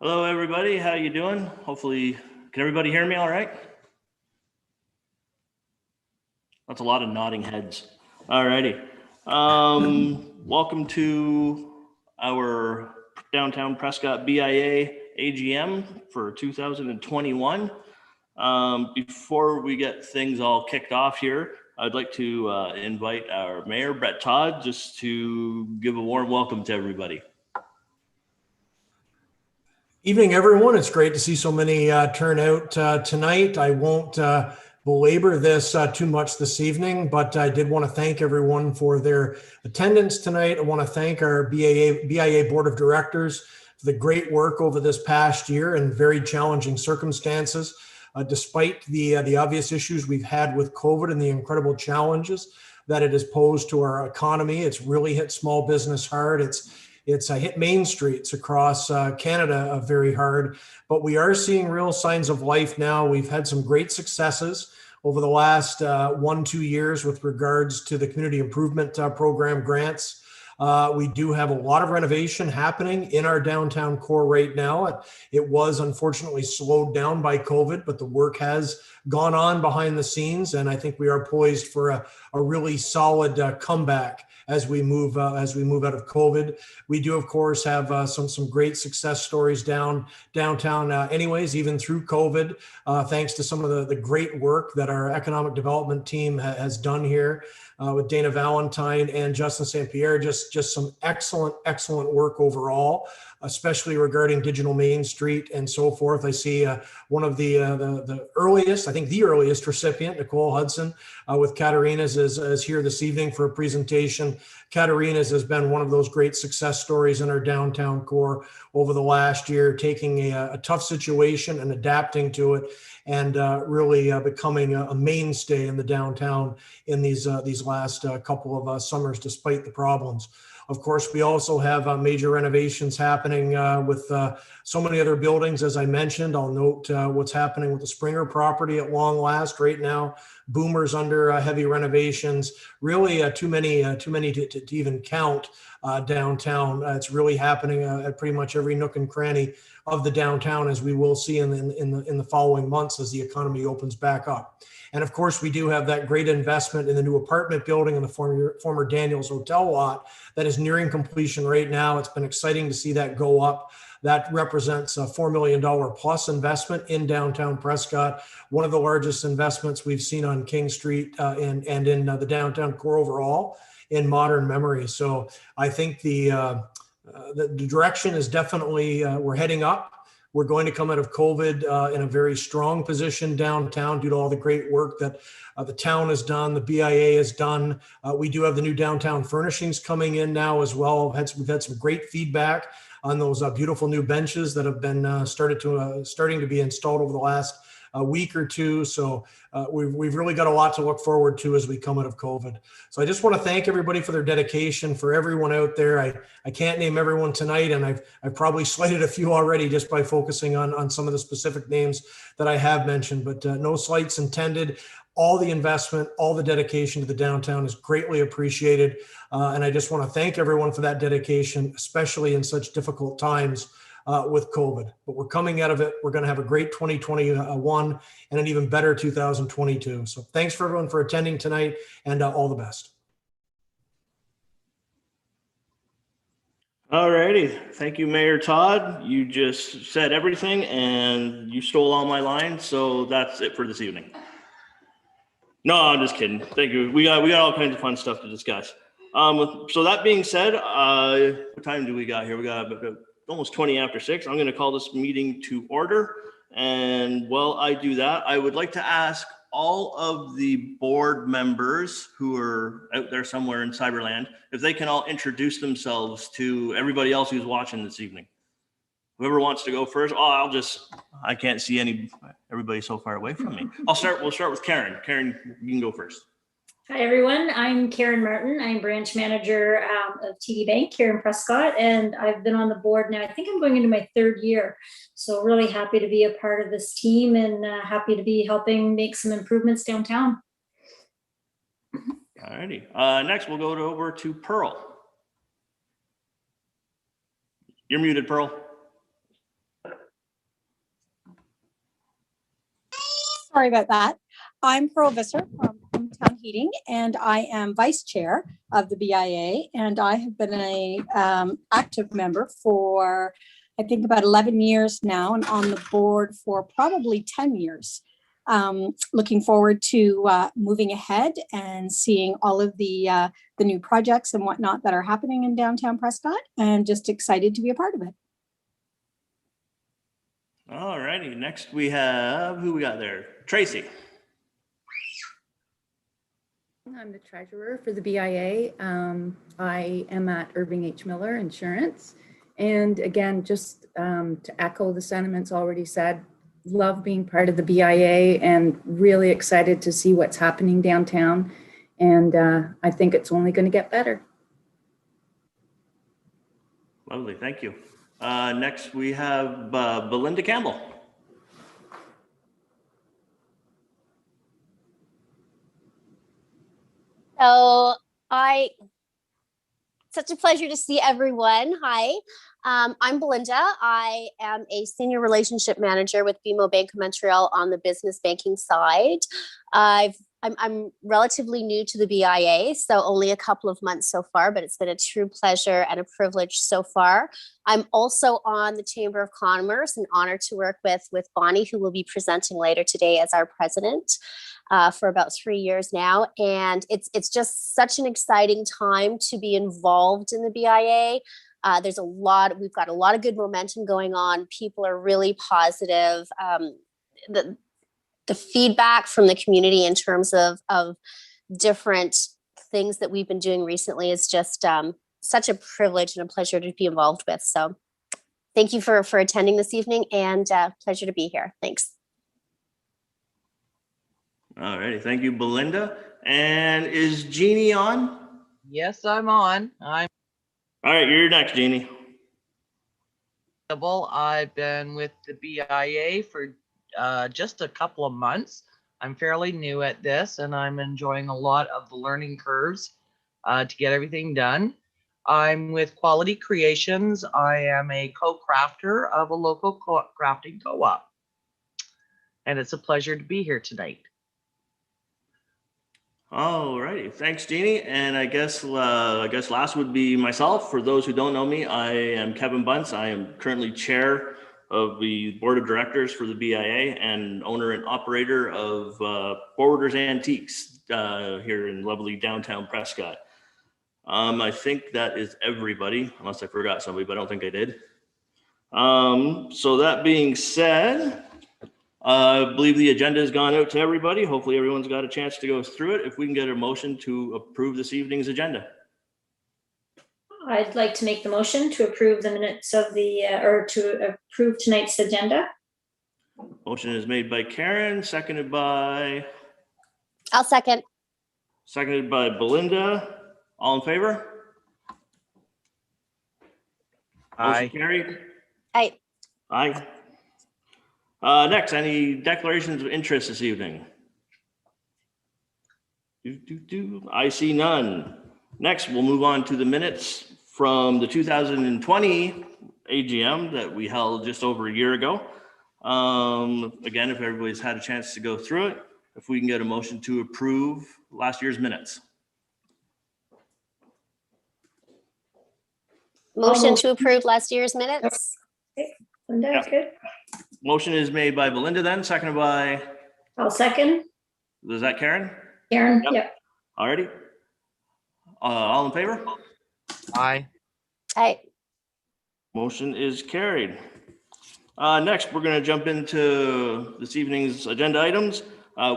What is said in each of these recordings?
Hello, everybody. How you doing? Hopefully, can everybody hear me all right? That's a lot of nodding heads. All righty. Welcome to our Downtown Prescott BIA AGM for 2021. Before we get things all kicked off here, I'd like to invite our mayor, Brett Todd, just to give a warm welcome to everybody. Evening, everyone. It's great to see so many turn out tonight. I won't belabor this too much this evening, but I did want to thank everyone for their attendance tonight. I want to thank our BIA Board of Directors for the great work over this past year in very challenging circumstances. Despite the obvious issues we've had with COVID and the incredible challenges that it has posed to our economy, it's really hit small business hard. It's hit Main Streets across Canada very hard, but we are seeing real signs of life now. We've had some great successes over the last 1-2 years with regards to the community improvement program grants. We do have a lot of renovation happening in our downtown core right now. It was unfortunately slowed down by COVID, but the work has gone on behind the scenes, and I think we are poised for a really solid comeback as we move out of COVID. We do, of course, have some great success stories downtown anyways, even through COVID, thanks to some of the great work that our economic development team has done here with Dana Valentine and Justin St. Pierre. Just some excellent work overall, especially regarding Digital Main Street and so forth. I see one of the earliest, I think the earliest recipient, Nicole Hudson with Katarina's is here this evening for a presentation. Katarina's has been one of those great success stories in our downtown core over the last year, taking a tough situation and adapting to it, and really becoming a mainstay in the downtown in these last couple of summers, despite the problems. Of course, we also have major renovations happening with so many other buildings, as I mentioned. I'll note what's happening with the Springer property at long last right now. Boomers under heavy renovations, really too many to even count downtown. It's really happening at pretty much every nook and cranny of the downtown, as we will see in the following months as the economy opens back up. And of course, we do have that great investment in the new apartment building in the former Daniels Hotel lot that is nearing completion right now. It's been exciting to see that go up. That represents a $4 million plus investment in downtown Prescott, one of the largest investments we've seen on King Street and in the downtown core overall in modern memory. So I think the direction is definitely, we're heading up. We're going to come out of COVID in a very strong position downtown due to all the great work that the town has done, the BIA has done. We do have the new downtown furnishings coming in now as well. We've had some great feedback on those beautiful new benches that have been starting to be installed over the last week or two. So we've really got a lot to look forward to as we come out of COVID. So I just want to thank everybody for their dedication, for everyone out there. I can't name everyone tonight, and I've probably slighted a few already just by focusing on some of the specific names that I have mentioned, but no slights intended. All the investment, all the dedication to the downtown is greatly appreciated. And I just want to thank everyone for that dedication, especially in such difficult times with COVID. But we're coming out of it. We're going to have a great 2021 and an even better 2022. So thanks for everyone for attending tonight, and all the best. All righty. Thank you, Mayor Todd. You just said everything and you stole all my lines. So that's it for this evening. No, I'm just kidding. Thank you. We got all kinds of fun stuff to discuss. So that being said, what time do we got here? We got almost 20 after 6. I'm going to call this meeting to order. And while I do that, I would like to ask all of the board members who are out there somewhere in Cyberland, if they can all introduce themselves to everybody else who's watching this evening. Whoever wants to go first. Oh, I can't see everybody so far away from me. We'll start with Karen. Karen, you can go first. Hi, everyone. I'm Karen Martin. I'm branch manager of TD Bank here in Prescott, and I've been on the board now. I think I'm going into my 3rd year. So really happy to be a part of this team, and happy to be helping make some improvements downtown. All righty. Next, we'll go over to Pearl. You're muted, Pearl. sorry about that. I'm Pearl Visser from Hometown Heating, and I am vice chair of the BIA. And I have been a active member for, I think, about 11 years now, and on the board for probably 10 years. Looking forward to moving ahead and seeing all of the new projects and whatnot that are happening in downtown Prescott, and just excited to be a part of it. All righty. Next we have, who we got there? Tracy. I'm the treasurer for the BIA. I am at Irving H. Miller Insurance. And again, just to echo the sentiments already said, love being part of the BIA and really excited to see what's happening downtown. And I think it's only going to get better. Lovely. Thank you. Next we have Belinda Campbell. So such a pleasure to see everyone. Hi, I'm Belinda. I am a senior relationship manager with BMO Bank of Montreal on the business banking side. I'm relatively new to the BIA, so only a couple of months so far, but it's been a true pleasure and a privilege so far. I'm also on the Chamber of Commerce, and honored to work with Bonnie, who will be presenting later today as our president. For about 3 years now. And it's just such an exciting time to be involved in the BIA. We've got a lot of good momentum going on. People are really positive. The feedback from the community in terms of different things that we've been doing recently is just such a privilege and a pleasure to be involved with. So thank you for attending this evening, and pleasure to be here. Thanks. All righty. Thank you, Belinda. And is Jeannie on? Yes, I'm on. I'm All right, you're next, Jeannie. available. I've been with the BIA for just a couple of months. I'm fairly new at this, and I'm enjoying a lot of the learning curves to get everything done. I'm with Quality Creations. I am a co-crafter of a local crafting co-op. And it's a pleasure to be here tonight. All righty. Thanks, Jeannie. And I guess last would be myself. For those who don't know me, I am Kevin Bunce. I am currently chair of the board of directors for the BIA and owner and operator of Forwarders Antiques here in lovely downtown Prescott. I think that is everybody, unless I forgot somebody, but I don't think I did. So that being said, I believe the agenda has gone out to everybody. Hopefully everyone's got a chance to go through it. If we can get a motion to approve this evening's agenda. I'd like to make the motion to approve the minutes of or to approve tonight's agenda. Motion is made by Karen, seconded by I'll second. Belinda. All in favor? Aye. Motion carried. Aye. Aye. Next, any declarations of interest this evening? I see none. Next, we'll move on to the minutes from the 2020 AGM that we held just over a year ago. Again, if everybody's had a chance to go through it, if we can get a motion to approve last year's minutes. Motion to approve last year's minutes. Linda, Yeah. good. Motion is made by Belinda, then seconded by, I'll second. was that Karen? Karen, Yep. yep. Alrighty. All in favor? Aye. Aye. Motion is carried. Next, we're going to jump into this evening's agenda items.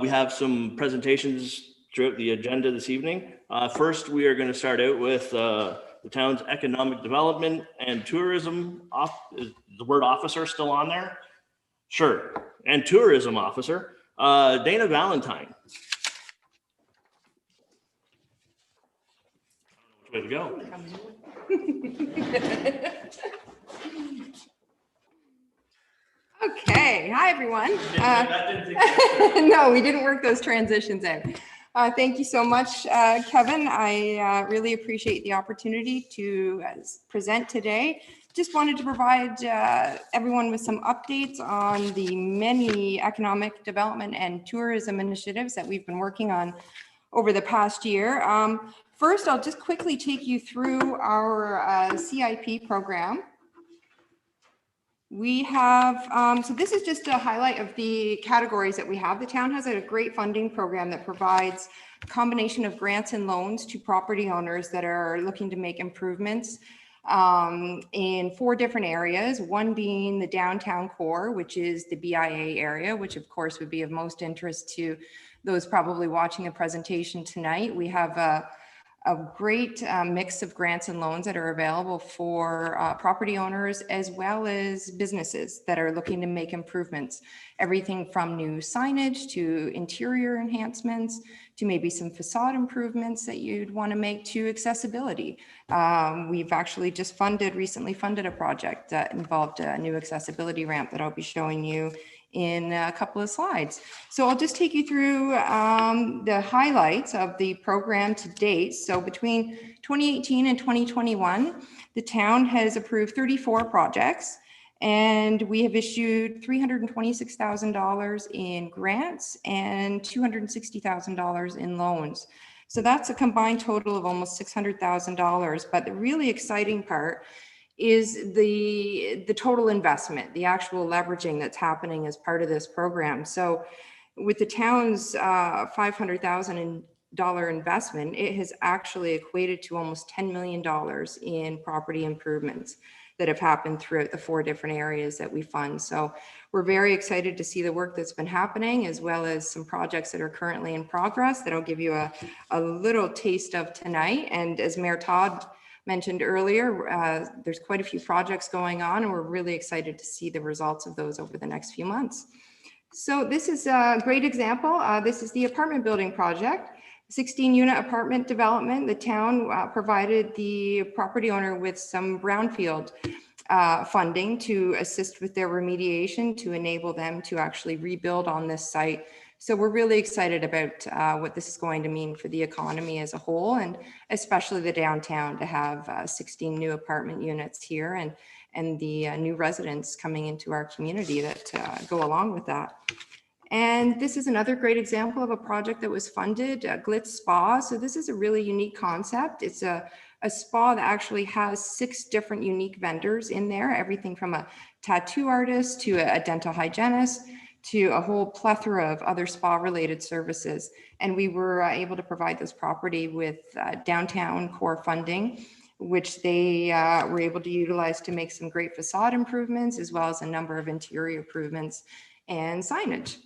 We have some presentations throughout the agenda this evening. First, we are going to start out with the town's economic development and tourism. Is the word officer still on there? Sure. And tourism officer, Dana Valentine. Way to go. Okay, hi everyone. That didn't take No, we didn't work those transitions out. Thank you so much, Kevin. I really appreciate the opportunity to present today. Just wanted to provide everyone with some updates on the many economic development and tourism initiatives that we've been working on over the past year. First, I'll just quickly take you through our CIP program. We have, so this is just a highlight of the categories that we have. The town has a great funding program that provides a combination of grants and loans to property owners that are looking to make improvements in 4 different areas, one being the downtown core, which is the BIA area, which of course would be of most interest to those probably watching the presentation tonight. We have a great mix of grants and loans that are available for property owners as well as businesses that are looking to make improvements. Everything from new signage to interior enhancements to maybe some facade improvements that you'd want to make to accessibility. We've actually just recently funded a project that involved a new accessibility ramp that I'll be showing you in a couple of slides. So I'll just take you through the highlights of the program to date. So between 2018 and 2021, the town has approved 34 projects, and we have issued $326,000 in grants and $260,000 in loans. So that's a combined total of almost $600,000. But the really exciting part is the total investment, the actual leveraging that's happening as part of this program. So with the town's $500,000 investment, it has actually equated to almost $10 million in property improvements that have happened throughout the 4 different areas that we fund. So we're very excited to see the work that's been happening, as well as some projects that are currently in progress that I'll give you a little taste of tonight. And as Mayor Todd mentioned earlier, there's quite a few projects going on, and we're really excited to see the results of those over the next few months. So this is a great example. This is the apartment building project, 16-unit apartment development. The town provided the property owner with some brownfield funding to assist with their remediation to enable them to actually rebuild on this site. So we're really excited about what this is going to mean for the economy as a whole, and especially the downtown, to have 16 new apartment units here and the new residents coming into our community that go along with that. And this is another great example of a project that was funded, Glitz Spa. So this is a really unique concept. It's a spa that actually has 6 different unique vendors in there, everything from a tattoo artist to a dental hygienist, to a whole plethora of other spa related services. And we were able to provide this property with downtown core funding, which they were able to utilize to make some great facade improvements, as well as a number of interior improvements and signage.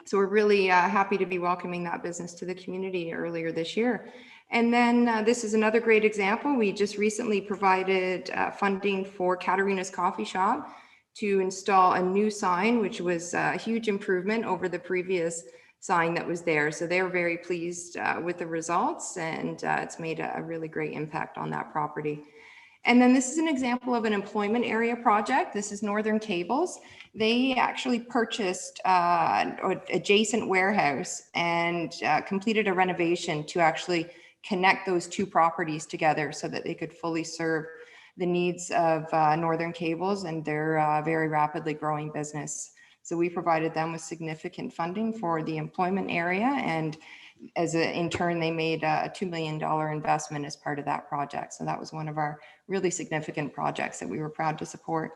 So we're really happy to be welcoming that business to the community earlier this year. And then this is another great example. We just recently provided funding for Katerina's Coffee Shop to install a new sign, which was a huge improvement over the previous sign that was there. So they were very pleased with the results, and it's made a really great impact on that property. And then this is an example of an employment area project. This is Northern Cables. They actually purchased an adjacent warehouse and completed a renovation to actually connect those 2 properties together so that they could fully serve the needs of Northern Cables and their very rapidly growing business. So we provided them with significant funding for the employment area, and in turn, they made a $2 million investment as part of that project. So that was one of our really significant projects that we were proud to support.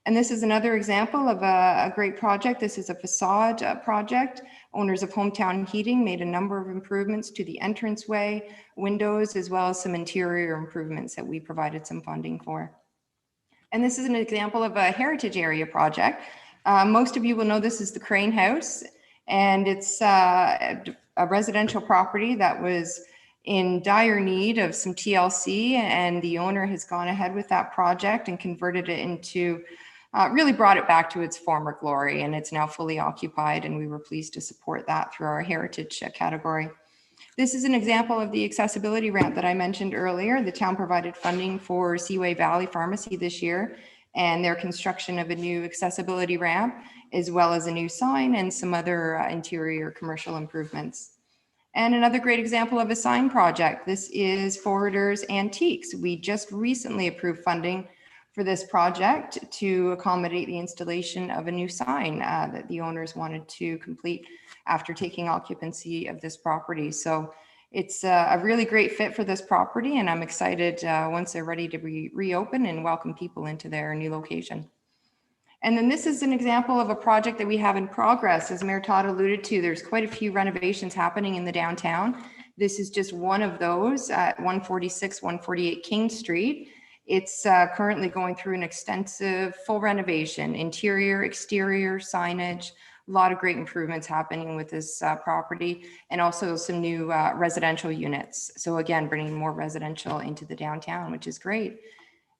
And this is another example of a great project. This is a facade project. Owners of Hometown Heating made a number of improvements to the entranceway, windows, as well as some interior improvements that we provided some funding for. And this is an example of a heritage area project. Most of you will know this is the Crane House, and it's a residential property that was in dire need of some TLC, and the owner has gone ahead with that project and converted it into, really brought it back to its former glory, and it's now fully occupied, and we were pleased to support that through our heritage category. This is an example of the accessibility ramp that I mentioned earlier. The town provided funding for Seaway Valley Pharmacy this year, and their construction of a new accessibility ramp, as well as a new sign and some other interior commercial improvements. And another great example of a sign project, this is Forwarders Antiques. We just recently approved funding for this project to accommodate the installation of a new sign that the owners wanted to complete after taking occupancy of this property. So it's a really great fit for this property, and I'm excited once they're ready to reopen and welcome people into their new location. And then this is an example of a project that we have in progress. As Mayor Todd alluded to, there's quite a few renovations happening in the downtown. This is just one of those at 146, 148 King Street. It's currently going through an extensive full renovation, interior, exterior, signage, a lot of great improvements happening with this property, and also some new residential units. So again, bringing more residential into the downtown, which is great.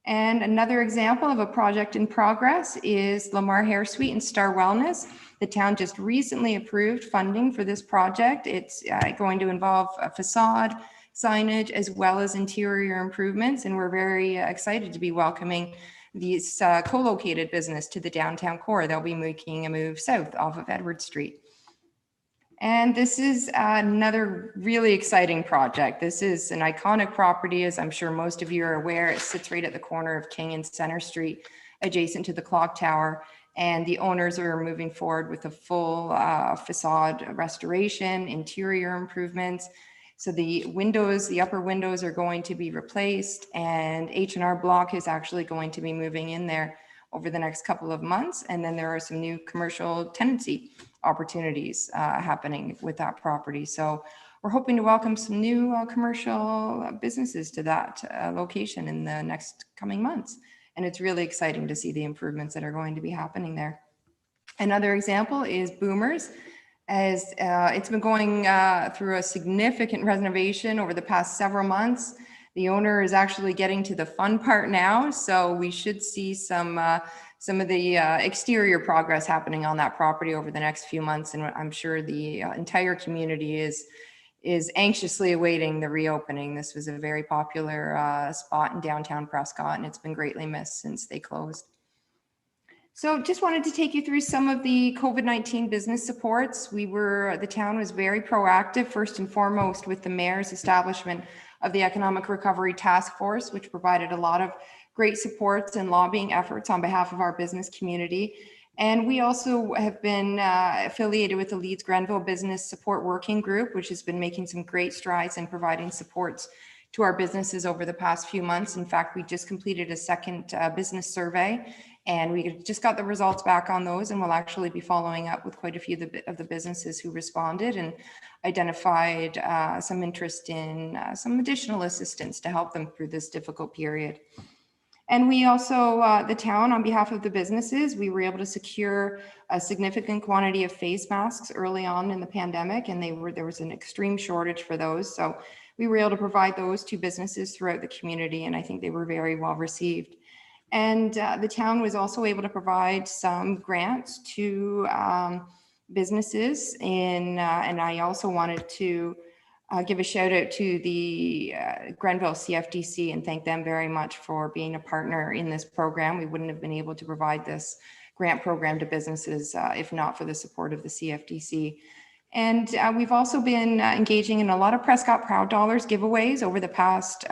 And another example of a project in progress is Lamar Hair Suite and Star Wellness. The town just recently approved funding for this project. It's going to involve a facade, signage, as well as interior improvements. And we're very excited to be welcoming these co-located business to the downtown core. They'll be making a move south off of Edward Street. And this is another really exciting project. This is an iconic property, as I'm sure most of you are aware. It sits right at the corner of King and Center Street, adjacent to the clock tower. And the owners are moving forward with a full facade restoration, interior improvements. So the windows, the upper windows are going to be replaced, and H&R Block is actually going to be moving in there over the next couple of months. And then there are some new commercial tenancy opportunities happening with that property. So we're hoping to welcome some new commercial businesses to that location in the next coming months. And it's really exciting to see the improvements that are going to be happening there. Another example is Boomers. As it's been going through a significant renovation over the past several months. The owner is actually getting to the fun part now, so we should see some of the exterior progress happening on that property over the next few months, and I'm sure the entire community is anxiously awaiting the reopening. This was a very popular spot in downtown Prescott, and it's been greatly missed since they closed. So just wanted to take you through some of the COVID-19 business supports. The town was very proactive, first and foremost, with the mayor's establishment of the Economic Recovery Task Force, which provided a lot of great supports and lobbying efforts on behalf of our business community. And we also have been affiliated with the Leeds Grenville Business Support Working Group, which has been making some great strides in providing supports to our businesses over the past few months. In fact, we just completed a second business survey, and we just got the results back on those, and we'll actually be following up with quite a few of the businesses who responded and identified some interest in some additional assistance to help them through this difficult period. And we also, the town, on behalf of the businesses, we were able to secure a significant quantity of face masks early on in the pandemic, and there was an extreme shortage for those. So we were able to provide those to businesses throughout the community, and I think they were very well received. And the town was also able to provide some grants to businesses, and I also wanted to give a shout out to the Grenville CFDC and thank them very much for being a partner in this program. We wouldn't have been able to provide this grant program to businesses if not for the support of the CFDC. And we've also been engaging in a lot of Prescott Proud Dollars giveaways over the past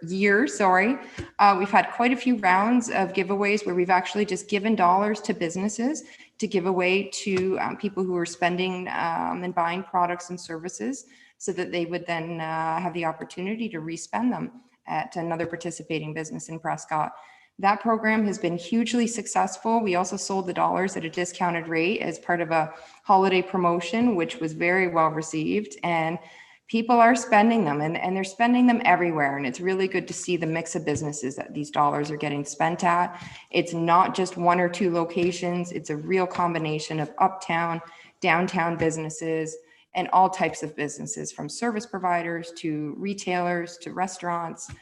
year. We've had quite a few rounds of giveaways where we've actually just given dollars to businesses to give away to people who are spending and buying products and services, so that they would then have the opportunity to respend them at another participating business in Prescott. That program has been hugely successful. We also sold the dollars at a discounted rate as part of a holiday promotion, which was very well received. And people are spending them, and they're spending them everywhere. And it's really good to see the mix of businesses that these dollars are getting spent at. It's not just one or two locations. It's a real combination of uptown, downtown businesses, and all types of businesses, from service providers to retailers to restaurants.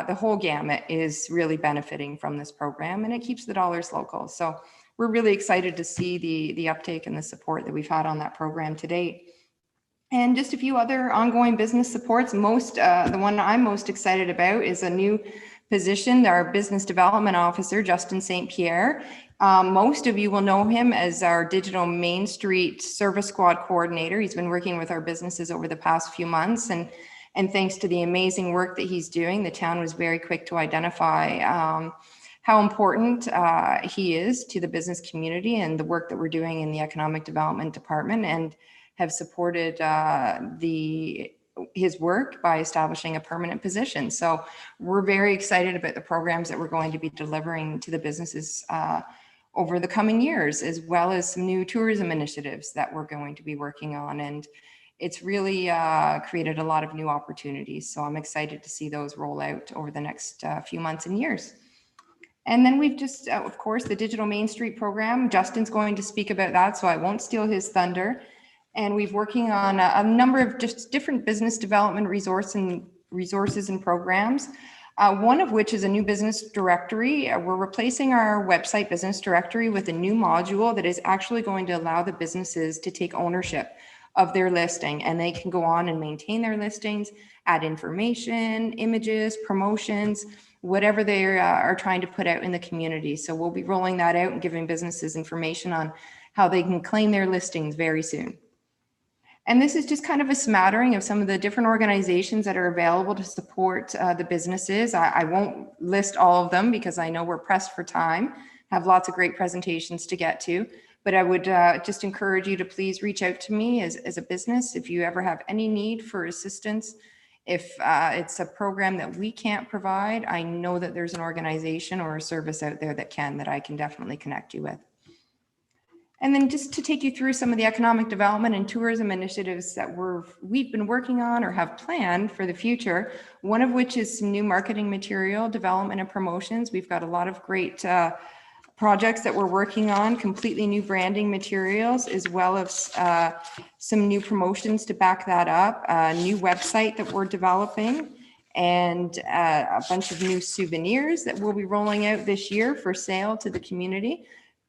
The whole gamut is really benefiting from this program, and it keeps the dollars local. So we're really excited to see the uptake and the support that we've had on that program to date. And just a few other ongoing business supports. The one I'm most excited about is a new position, our business development officer, Justin St. Pierre. Most of you will know him as our digital Main Street service squad coordinator. He's been working with our businesses over the past few months, and thanks to the amazing work that he's doing, the town was very quick to identify how important he is to the business community and the work that we're doing in the economic development department, and have supported his work by establishing a permanent position. So we're very excited about the programs that we're going to be delivering to the businesses over the coming years, as well as some new tourism initiatives that we're going to be working on. And it's really created a lot of new opportunities. So I'm excited to see those roll out over the next few months and years. And then we've just, of course, the Digital Main Street program. Justin's going to speak about that, so I won't steal his thunder. And we've working on a number of just different business development resources and programs. One of which is a new business directory. We're replacing our website business directory with a new module that is actually going to allow the businesses to take ownership of their listing, and they can go on and maintain their listings, add information, images, promotions, whatever they are trying to put out in the community. So we'll be rolling that out and giving businesses information on how they can claim their listings very soon. And this is just kind of a smattering of some of the different organizations that are available to support the businesses. I won't list all of them because I know we're pressed for time, have lots of great presentations to get to, but I would just encourage you to please reach out to me as a business if you ever have any need for assistance. If it's a program that we can't provide, I know that there's an organization or a service out there that I can definitely connect you with. And then just to take you through some of the economic development and tourism initiatives that we've been working on or have planned for the future, one of which is some new marketing material development and promotions. We've got a lot of great projects that we're working on, completely new branding materials, as well as some new promotions to back that up, a new website that we're developing, and a bunch of new souvenirs that we'll be rolling out this year for sale to the community.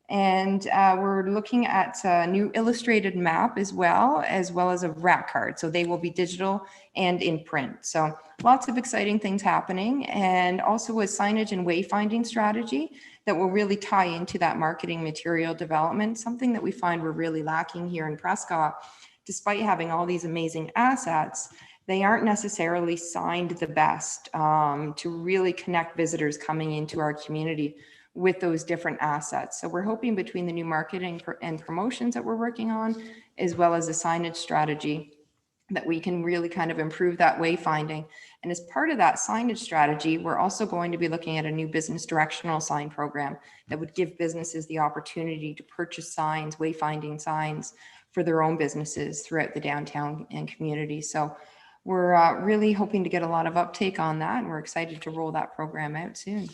And we're looking at a new illustrated map as well as a rack card. So they will be digital and in print. So lots of exciting things happening, and also a signage and wayfinding strategy that will really tie into that marketing material development, something that we find we're really lacking here in Prescott. Despite having all these amazing assets, they aren't necessarily signed the best to really connect visitors coming into our community with those different assets. So we're hoping between the new marketing and promotions that we're working on, as well as a signage strategy, that we can really kind of improve that wayfinding. And as part of that signage strategy, we're also going to be looking at a new business directional sign program that would give businesses the opportunity to purchase signs, wayfinding signs for their own businesses throughout the downtown and community. So we're really hoping to get a lot of uptake on that, and we're excited to roll that program out soon.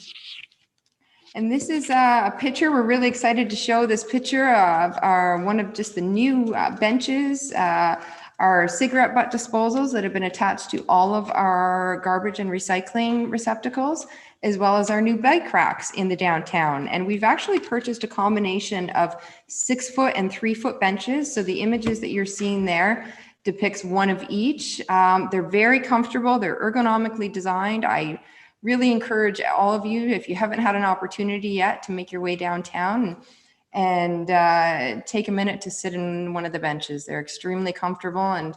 And this is a picture. We're really excited to show this picture of one of just the new benches, our cigarette butt disposals that have been attached to all of our garbage and recycling receptacles, as well as our new bike racks in the downtown. And we've actually purchased a combination of 6-foot and 3-foot benches. So the images that you're seeing there depicts one of each. They're very comfortable. They're ergonomically designed. I really encourage all of you, if you haven't had an opportunity yet, to make your way downtown and take a minute to sit in one of the benches. They're extremely comfortable, and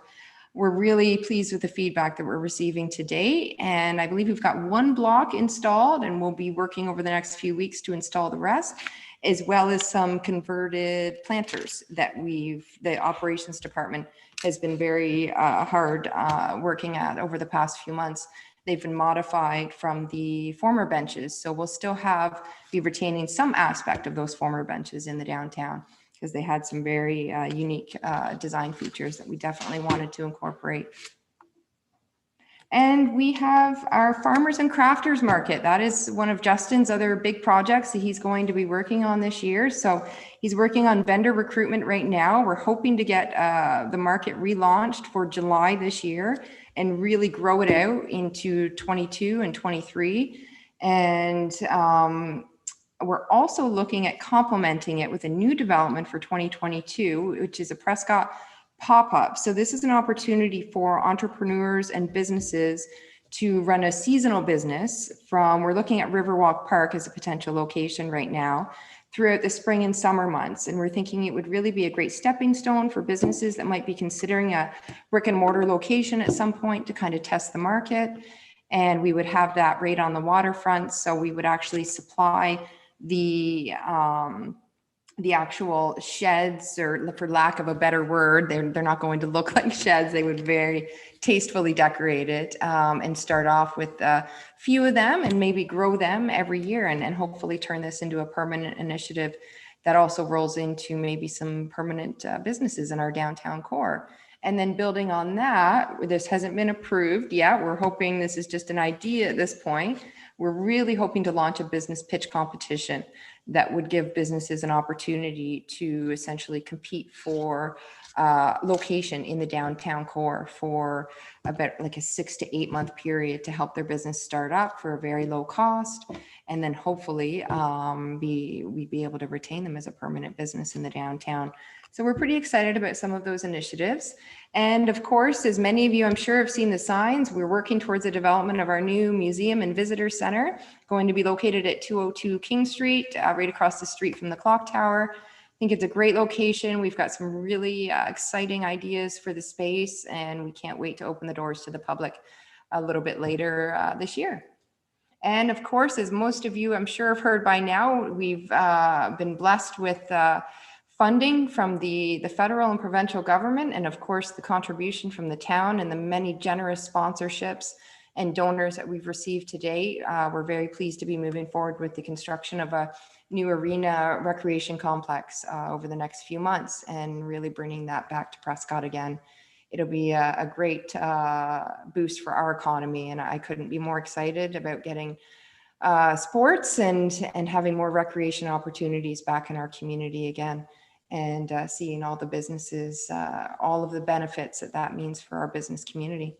we're really pleased with the feedback that we're receiving to date. And I believe we've got one block installed, and we'll be working over the next few weeks to install the rest, as well as some converted planters that the operations department has been very hard working at over the past few months. They've been modified from the former benches. So we'll still be retaining some aspect of those former benches in the downtown, because they had some very unique design features that we definitely wanted to incorporate. And we have our Farmers and Crafters Market. That is one of Justin's other big projects that he's going to be working on this year. So he's working on vendor recruitment right now. We're hoping to get the market relaunched for July this year and really grow it out into 22 and 23. And we're also looking at complementing it with a new development for 2022, which is a Prescott pop-up. So this is an opportunity for entrepreneurs and businesses to run a seasonal business we're looking at Riverwalk Park as a potential location right now throughout the spring and summer months. And we're thinking it would really be a great stepping stone for businesses that might be considering a brick and mortar location at some point to kind of test the market. And we would have that right on the waterfront. So we would actually supply the actual sheds, or for lack of a better word, they're not going to look like sheds. They would very tastefully decorate it, and start off with a few of them and maybe grow them every year, and hopefully turn this into a permanent initiative that also rolls into maybe some permanent businesses in our downtown core. And then building on that, this hasn't been approved yet. We're hoping, this is just an idea at this point. We're really hoping to launch a business pitch competition that would give businesses an opportunity to essentially compete for location in the downtown core for about like a 6 to 8 month period to help their business start up for a very low cost. And then hopefully we'd be able to retain them as a permanent business in the downtown. So we're pretty excited about some of those initiatives. And of course, as many of you I'm sure have seen the signs, we're working towards the development of our new museum and visitor center, going to be located at 202 King Street, right across the street from the clock tower. I think it's a great location. We've got some really exciting ideas for the space, and we can't wait to open the doors to the public a little bit later this year. And of course, as most of you I'm sure have heard by now, we've been blessed with funding from the federal and provincial government, and of course the contribution from the town and the many generous sponsorships and donors that we've received to date. We're very pleased to be moving forward with the construction of a new arena recreation complex over the next few months, and really bringing that back to Prescott again. It'll be a great boost for our economy, and I couldn't be more excited about getting sports and having more recreation opportunities back in our community again, and seeing all the businesses, all of the benefits that means for our business community.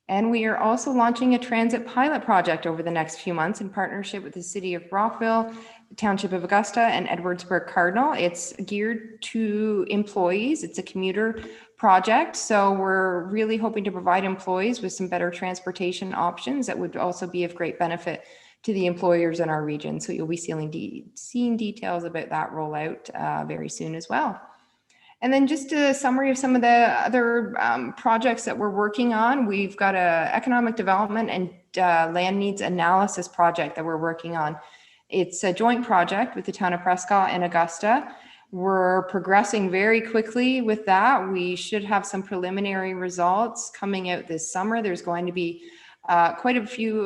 And we are also launching a transit pilot project over the next few months in partnership with the City of Brockville, the Township of Augusta, and Edwardsburg Cardinal. It's geared to employees. It's a commuter project. So we're really hoping to provide employees with some better transportation options that would also be of great benefit to the employers in our region. So you'll be seeing details about that rollout very soon as well. And then just a summary of some of the other projects that we're working on. We've got an economic development and land needs analysis project that we're working on. It's a joint project with the town of Prescott and Augusta. We're progressing very quickly with that. We should have some preliminary results coming out this summer. There's going to be quite a few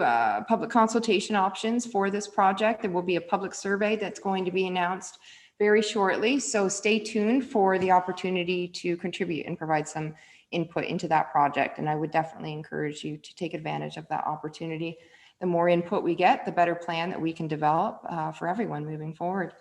public consultation options for this project. There will be a public survey that's going to be announced very shortly. So stay tuned for the opportunity to contribute and provide some input into that project. And I would definitely encourage you to take advantage of that opportunity. The more input we get, the better plan that we can develop for everyone moving forward.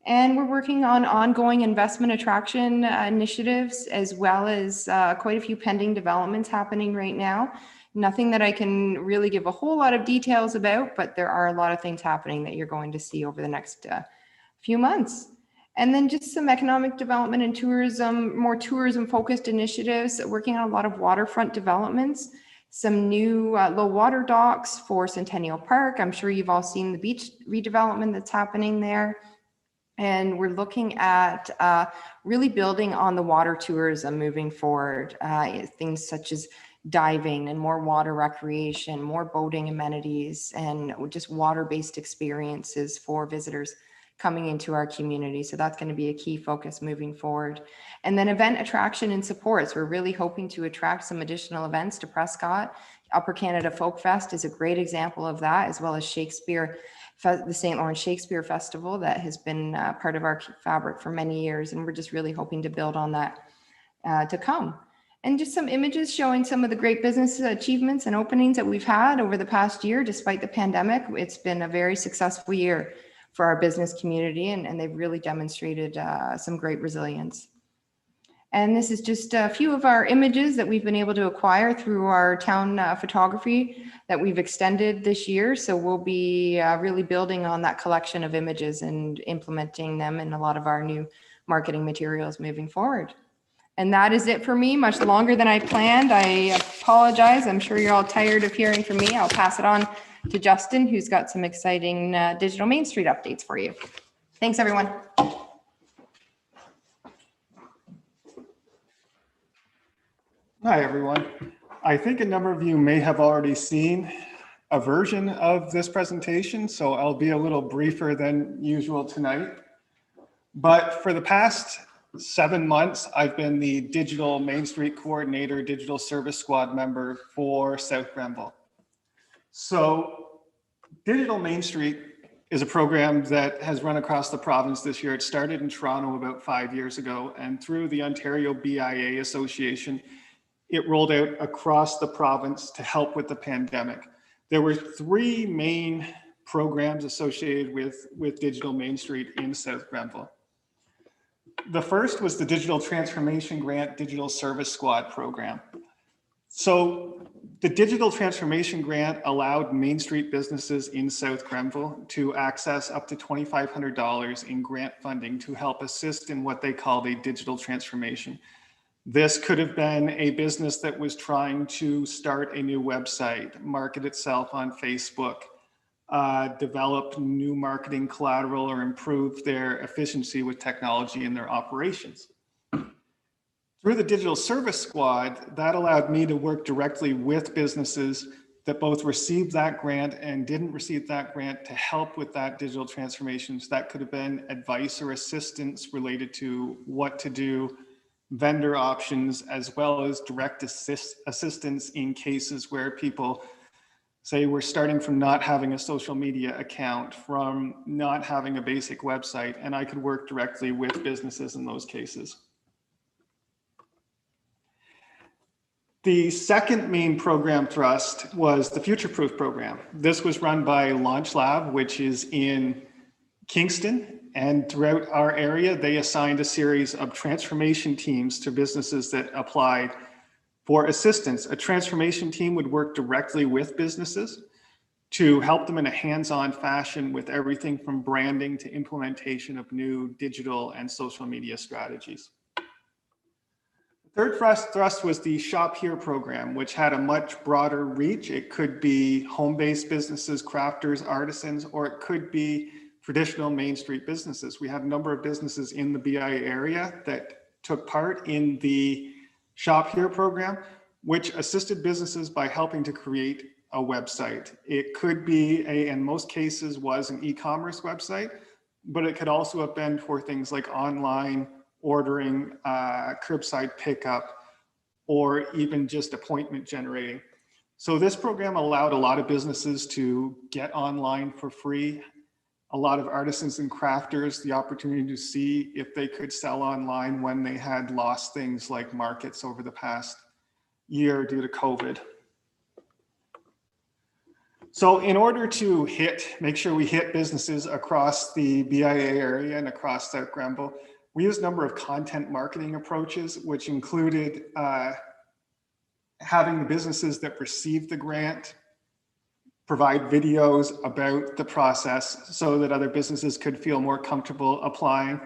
And we're working on ongoing investment attraction initiatives, as well as quite a few pending developments happening right now. Nothing that I can really give a whole lot of details about, but there are a lot of things happening that you're going to see over the next few months. And then just some economic development and tourism, more tourism focused initiatives, working on a lot of waterfront developments, some new low water docks for Centennial Park. I'm sure you've all seen the beach redevelopment that's happening there. And we're looking at really building on the water tourism moving forward, things such as diving and more water recreation, more boating amenities, and just water-based experiences for visitors coming into our community. So that's going to be a key focus moving forward. And then event attraction and supports. We're really hoping to attract some additional events to Prescott. Upper Canada Folk Fest is a great example of that, as well as Shakespeare, the St. Lawrence Shakespeare Festival that has been part of our fabric for many years. And we're just really hoping to build on that to come. And just some images showing some of the great business achievements and openings that we've had over the past year. Despite the pandemic, it's been a very successful year for our business community, and they've really demonstrated some great resilience. And this is just a few of our images that we've been able to acquire through our town photography that we've extended this year. So we'll be really building on that collection of images and implementing them in a lot of our new marketing materials moving forward. And that is it for me, much longer than I planned. I apologize. I'm sure you're all tired of hearing from me. I'll pass it on to Justin, who's got some exciting Digital Main Street updates for you. Thanks, everyone. Hi, everyone. I think a number of you may have already seen a version of this presentation, so I'll be a little briefer than usual tonight. But for the past 7 months, I've been the Digital Main Street Coordinator, Digital Service Squad member for South Grenville. So Digital Main Street is a program that has run across the province this year. It started in Toronto about 5 years ago, and through the Ontario BIA Association, it rolled out across the province to help with the pandemic. There were 3 main programs associated with Digital Main Street in South Grenville. The first was the Digital Transformation Grant Digital Service Squad program. So the Digital Transformation Grant allowed Main Street businesses in South Grenville to access up to $2,500 in grant funding to help assist in what they called a digital transformation. This could have been a business that was trying to start a new website, market itself on Facebook, develop new marketing collateral, or improve their efficiency with technology in their operations. Through the Digital Service Squad, that allowed me to work directly with businesses that both received that grant and didn't receive that grant to help with that digital transformation. So that could have been advice or assistance related to what to do, vendor options, as well as direct assistance in cases where people say we're starting from not having a social media account, from not having a basic website, and I could work directly with businesses in those cases. The second main program thrust was the Future Proof program. This was run by Launch Lab, which is in Kingston, and throughout our area, they assigned a series of transformation teams to businesses that applied for assistance. A transformation team would work directly with businesses to help them in a hands-on fashion with everything from branding to implementation of new digital and social media strategies. The third thrust was the Shop Here program, which had a much broader reach. It could be home-based businesses, crafters, artisans, or it could be traditional Main Street businesses. We had a number of businesses in the BIA area that took part in the Shop Here program, which assisted businesses by helping to create a website. It could be, in most cases, was an e-commerce website, but it could also have been for things like online ordering, curbside pickup, or even just appointment generating. So this program allowed a lot of businesses to get online for free. A lot of artisans and crafters the opportunity to see if they could sell online when they had lost things like markets over the past year due to COVID. So in order to make sure we hit businesses across the BIA area and across South Grenville, we used a number of content marketing approaches, which included having the businesses that received the grant provide videos about the process so that other businesses could feel more comfortable applying.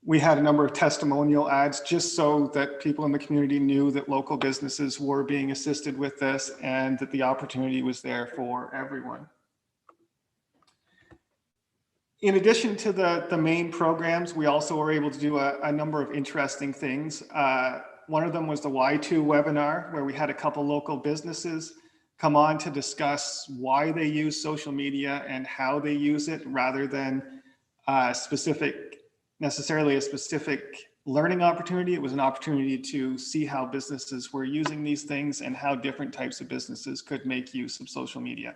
We had a number of testimonial ads just so that people in the community knew that local businesses were being assisted with this and that the opportunity was there for everyone. In addition to the main programs, we also were able to do a number of interesting things. One of them was the Y2 webinar, where we had a couple local businesses come on to discuss why they use social media and how they use it, rather than necessarily a specific learning opportunity. It was an opportunity to see how businesses were using these things and how different types of businesses could make use of social media.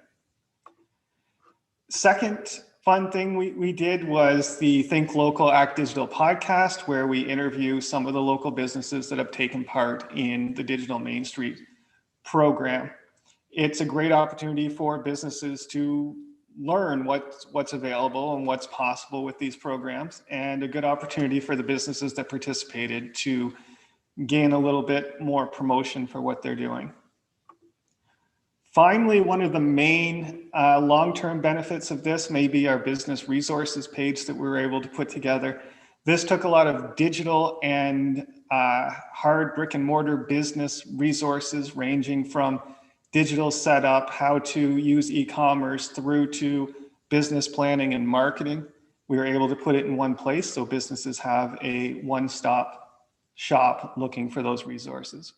Second fun thing we did was the Think Local Act Digital podcast, where we interview some of the local businesses that have taken part in the Digital Main Street program. It's a great opportunity for businesses to learn what's available and what's possible with these programs, and a good opportunity for the businesses that participated to gain a little bit more promotion for what they're doing. Finally, one of the main long-term benefits of this may be our business resources page that we were able to put together. This took a lot of digital and hard brick and mortar business resources ranging from digital setup, how to use e-commerce through to business planning and marketing. We were able to put it in one place so businesses have a one-stop shop looking for those resources.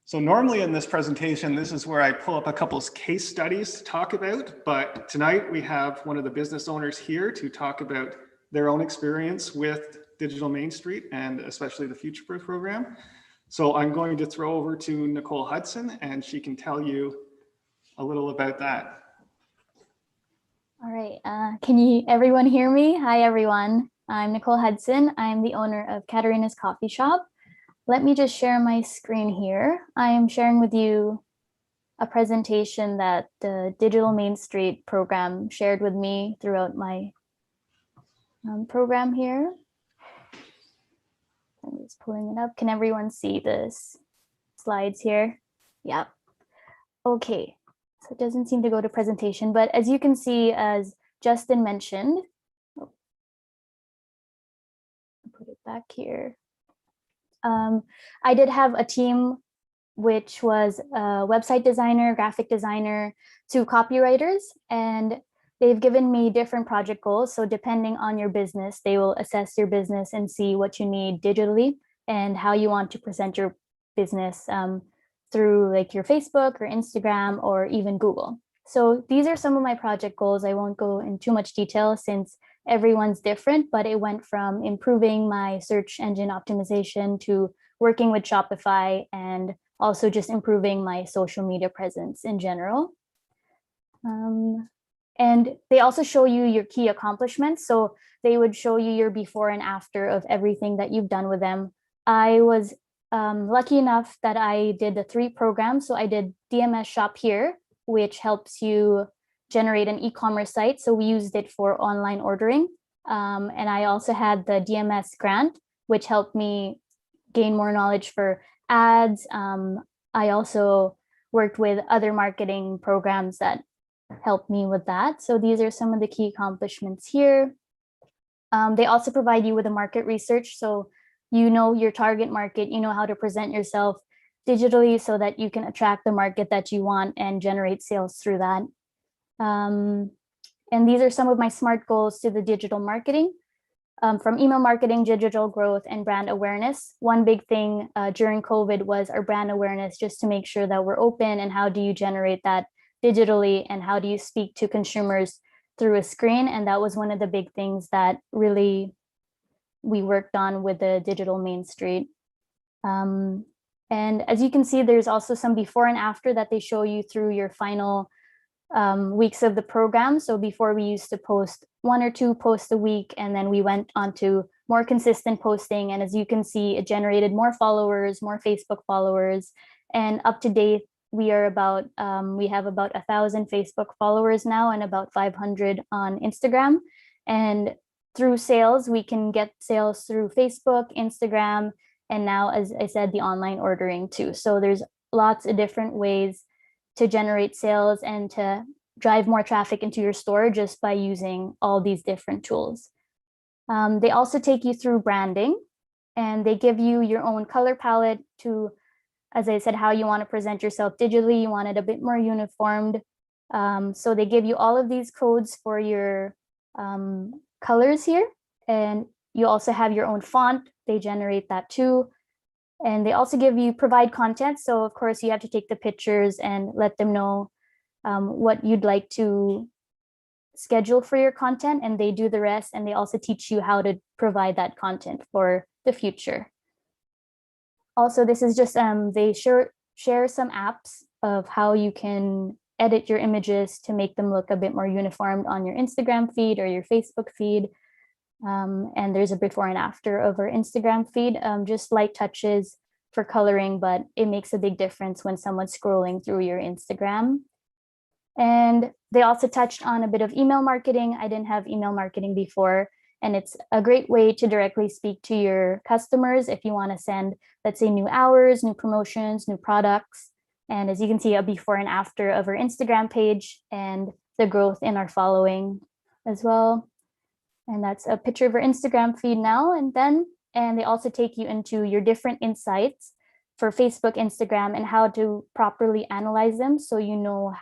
So normally in this presentation, this is where I pull up a couple of case studies to talk about, but tonight we have one of the business owners here to talk about their own experience with Digital Main Street and especially the Future Proof program. So I'm going to throw over to Nicole Hudson and she can tell you a little about that. All right, can everyone hear me? Hi, everyone. I'm Nicole Hudson. I'm the owner of Katarina's Coffee Shop. Let me just share my screen here. I am sharing with you a presentation that the Digital Main Street program shared with me throughout my program here. I'm just pulling it up. Can everyone see this slides here? Yep. Okay. So it doesn't seem to go to presentation, but as you can see, as Justin mentioned, put it back here. I did have a team, which was a website designer, graphic designer, 2 copywriters, and they've given me different project goals. So depending on your business, they will assess your business and see what you need digitally and how you want to present your business through like your Facebook or Instagram or even Google. So these are some of my project goals. I won't go in too much detail since everyone's different, but it went from improving my search engine optimization to working with Shopify and also just improving my social media presence in general. And they also show you your key accomplishments. So they would show you your before and after of everything that you've done with them. I was lucky enough that I did the 3 programs. So I did DMS Shop Here, which helps you generate an e-commerce site. So we used it for online ordering. And I also had the DMS grant, which helped me gain more knowledge for ads. I also worked with other marketing programs that helped me with that. So these are some of the key accomplishments here. They also provide you with a market research. So you know your target market, you know how to present yourself digitally so that you can attract the market that you want and generate sales through that. And these are some of my SMART goals to the digital marketing. From email marketing, digital growth, and brand awareness. One big thing during COVID was our brand awareness, just to make sure that we're open and how do you generate that digitally and how do you speak to consumers through a screen. And that was one of the big things that really we worked on with the Digital Main Street. And as you can see, there's also some before and after that they show you through your final weeks of the program. So before we used to post 1 or 2 posts a week, and then we went on to more consistent posting. And as you can see, it generated more followers, more Facebook followers, and up to date, we are about, we have about 1,000 Facebook followers now and about 500 on Instagram. And through sales, we can get sales through Facebook, Instagram, and now, as I said, the online ordering too. So there's lots of different ways to generate sales and to drive more traffic into your store just by using all these different tools. They also take you through branding, and they give you your own color palette to, as I said, how you want to present yourself digitally. You want it a bit more uniformed. So they give you all of these codes for your colors here, and you also have your own font. They generate that too. And they also provide content. So of course you have to take the pictures and let them know what you'd like to schedule for your content, and they do the rest. And they also teach you how to provide that content for the future. Also, this is just, they share some apps of how you can edit your images to make them look a bit more uniformed on your Instagram feed or your Facebook feed. And there's a before and after of our Instagram feed, just light touches for coloring, but it makes a big difference when someone's scrolling through your Instagram. And they also touched on a bit of email marketing. I didn't have email marketing before, and it's a great way to directly speak to your customers if you want to send, let's say, new hours, new promotions, new products. And as you can see, a before and after of our Instagram page and the growth in our following as well. And that's a picture of our Instagram feed now. And then And they also take you into your different insights for Facebook, Instagram, and how to properly analyze them. So you know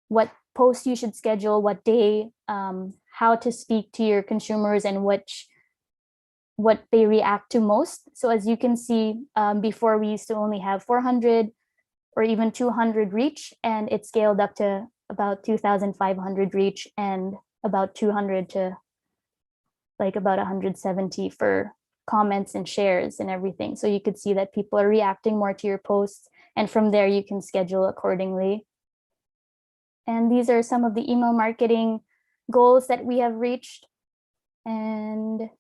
what posts you should schedule, what day, how to speak to your consumers, and what they react to most. So as you can see, before we used to only have 400 or even 200 reach, and it scaled up to about 2,500 reach and about 200 to like about 170 for comments and shares and everything. So you could see that people are reacting more to your posts, and from there you can schedule accordingly. And these are some of the email marketing goals that we have reached. And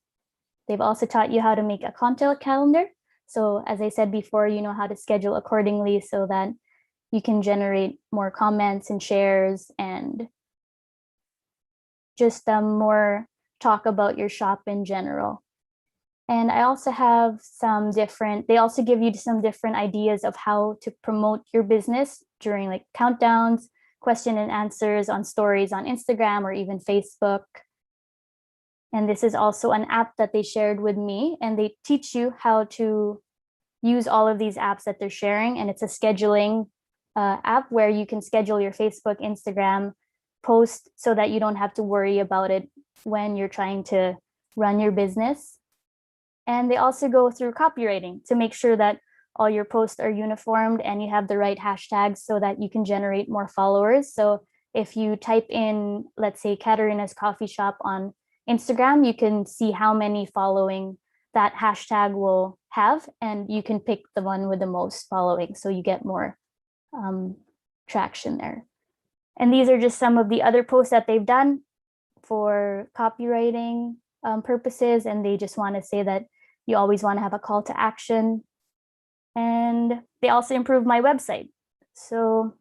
they've also taught you how to make a content calendar. So as I said before, you know how to schedule accordingly so that you can generate more comments and shares and just more talk about your shop in general. And I also have they also give you some different ideas of how to promote your business during like countdowns, question and answers on stories on Instagram or even Facebook. And this is also an app that they shared with me, and they teach you how to use all of these apps that they're sharing. And it's a scheduling app where you can schedule your Facebook, Instagram post so that you don't have to worry about it when you're trying to run your business. And they also go through copywriting to make sure that all your posts are uniformed and you have the right hashtags so that you can generate more followers. So if you type in, let's say, Katarina's Coffee Shop on Instagram, you can see how many following that hashtag will have, and you can pick the one with the most following, so you get more traction there. And these are just some of the other posts that they've done for copywriting purposes, and they just want to say that you always want to have a call to action. And they also improved my website. So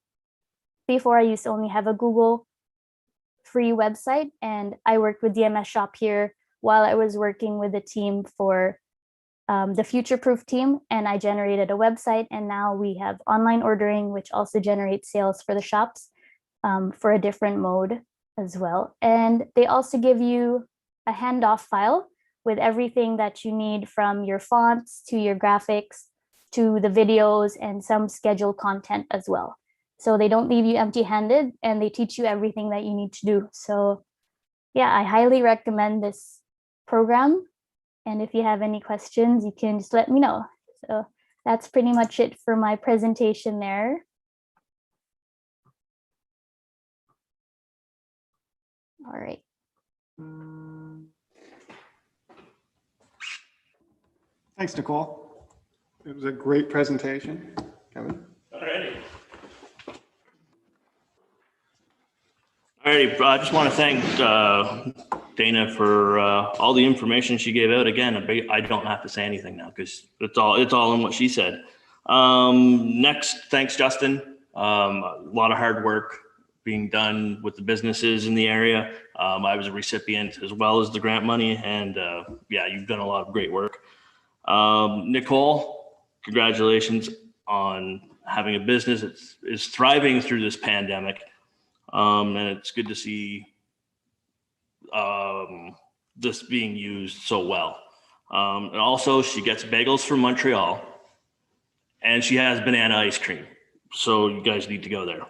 before, I used to only have a Google free website, and I worked with DMS Shop here while I was working with the team for the Future Proof team, and I generated a website, and now we have online ordering, which also generates sales for the shops for a different mode as well. And they also give you a handoff file with everything that you need, from your fonts to your graphics to the videos and some scheduled content as well. So they don't leave you empty-handed, and they teach you everything that you need to do. So yeah, I highly recommend this program. And if you have any questions, you can just let me know. So that's pretty much it for my presentation there. All right. Thanks, Nicole. It was a great presentation. Kevin? Alrighty. Alrighty, I just want to thank Dana for all the information she gave out. Again, I don't have to say anything now because it's all in what she said. Next, thanks, Justin. A lot of hard work being done with the businesses in the area. I was a recipient as well as the grant money, and yeah, you've done a lot of great work. Nicole, congratulations on having a business that is thriving through this pandemic. And it's good to see this being used so well. And also, she gets bagels from Montreal, and she has banana ice cream. So you guys need to go there.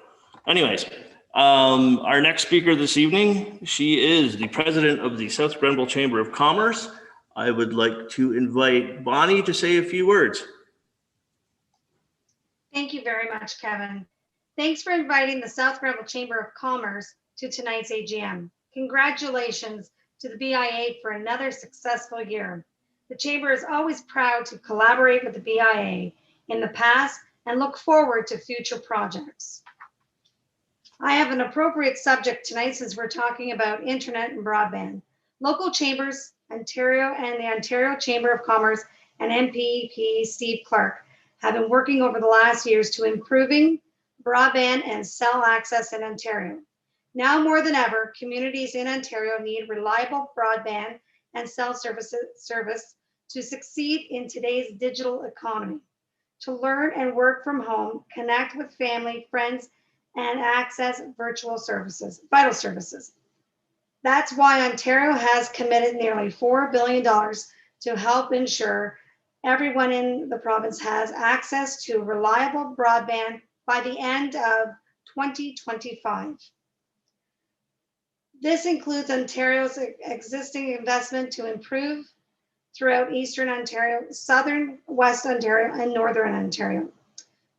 Anyways, our next speaker this evening, she is the president of the South Grenville Chamber of Commerce. I would like to invite Bonnie to say a few words. Thank you very much, Kevin. Thanks for inviting the South Grenville Chamber of Commerce to tonight's AGM. Congratulations to the BIA for another successful year. The Chamber is always proud to collaborate with the BIA in the past and look forward to future projects. I have an appropriate subject tonight since we're talking about internet and broadband. Local chambers, Ontario and the Ontario Chamber of Commerce and MPP Steve Clark have been working over the last years to improving broadband and cell access in Ontario. Now more than ever, communities in Ontario need reliable broadband and cell service to succeed in today's digital economy, to learn and work from home, connect with family, friends, and access virtual services, vital services. That's why Ontario has committed nearly $4 billion to help ensure everyone in the province has access to reliable broadband by the end of 2025. This includes Ontario's existing investment to improve throughout Eastern Ontario, Southern, West Ontario, and Northern Ontario.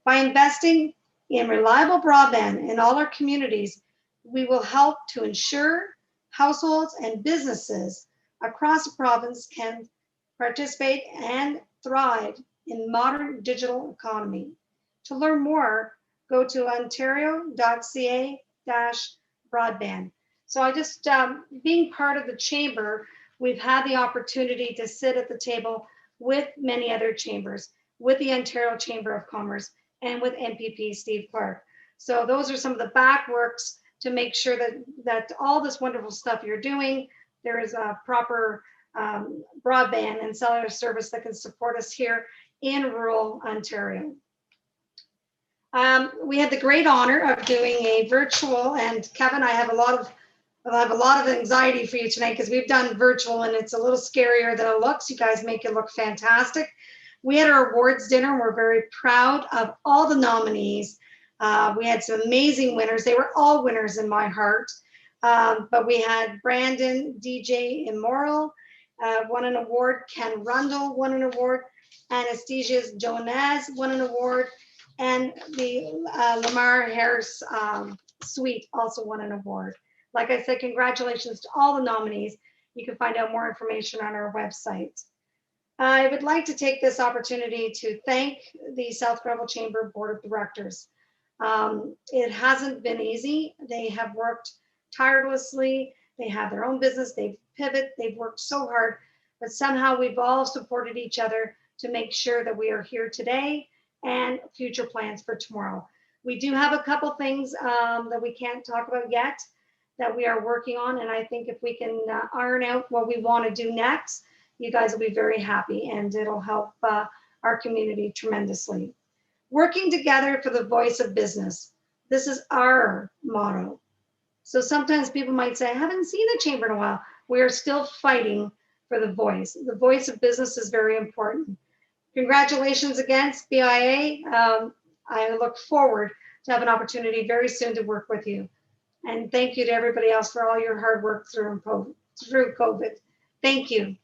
By investing in reliable broadband in all our communities, we will help to ensure households and businesses across the province can participate and thrive in modern digital economy. To learn more, go to ontario.ca/broadband. So I just, being part of the chamber, we've had the opportunity to sit at the table with many other chambers, with the Ontario Chamber of Commerce and with MPP Steve Clark. So those are some of the backworks to make sure that all this wonderful stuff you're doing, there is a proper broadband and cellular service that can support us here in rural Ontario. We had the great honor of doing a virtual, and Kevin, I have a lot of anxiety for you tonight because we've done virtual and it's a little scarier than it looks. You guys make it look fantastic. We had our awards dinner and we're very proud of all the nominees. We had some amazing winners. They were all winners in my heart. But we had Brandon DJ Immoral won an award. Ken Rundle won an award. Anastasia Jonas won an award. And the Lamar Harris Suite also won an award. Like I said, congratulations to all the nominees. You can find out more information on our website. I would like to take this opportunity to thank the South Grenville Chamber Board of Directors. It hasn't been easy. They have worked tirelessly. They have their own business. They've pivoted. They've worked so hard, but somehow we've all supported each other to make sure that we are here today and future plans for tomorrow. We do have a couple things that we can't talk about yet that we are working on. And I think if we can iron out what we want to do next, you guys will be very happy and it'll help our community tremendously. Working together for the voice of business. This is our motto. So sometimes people might say, I haven't seen the chamber in a while. We are still fighting for the voice. The voice of business is very important. Congratulations again, BIA. I look forward to have an opportunity very soon to work with you. And thank you to everybody else for all your hard work through COVID. Thank you.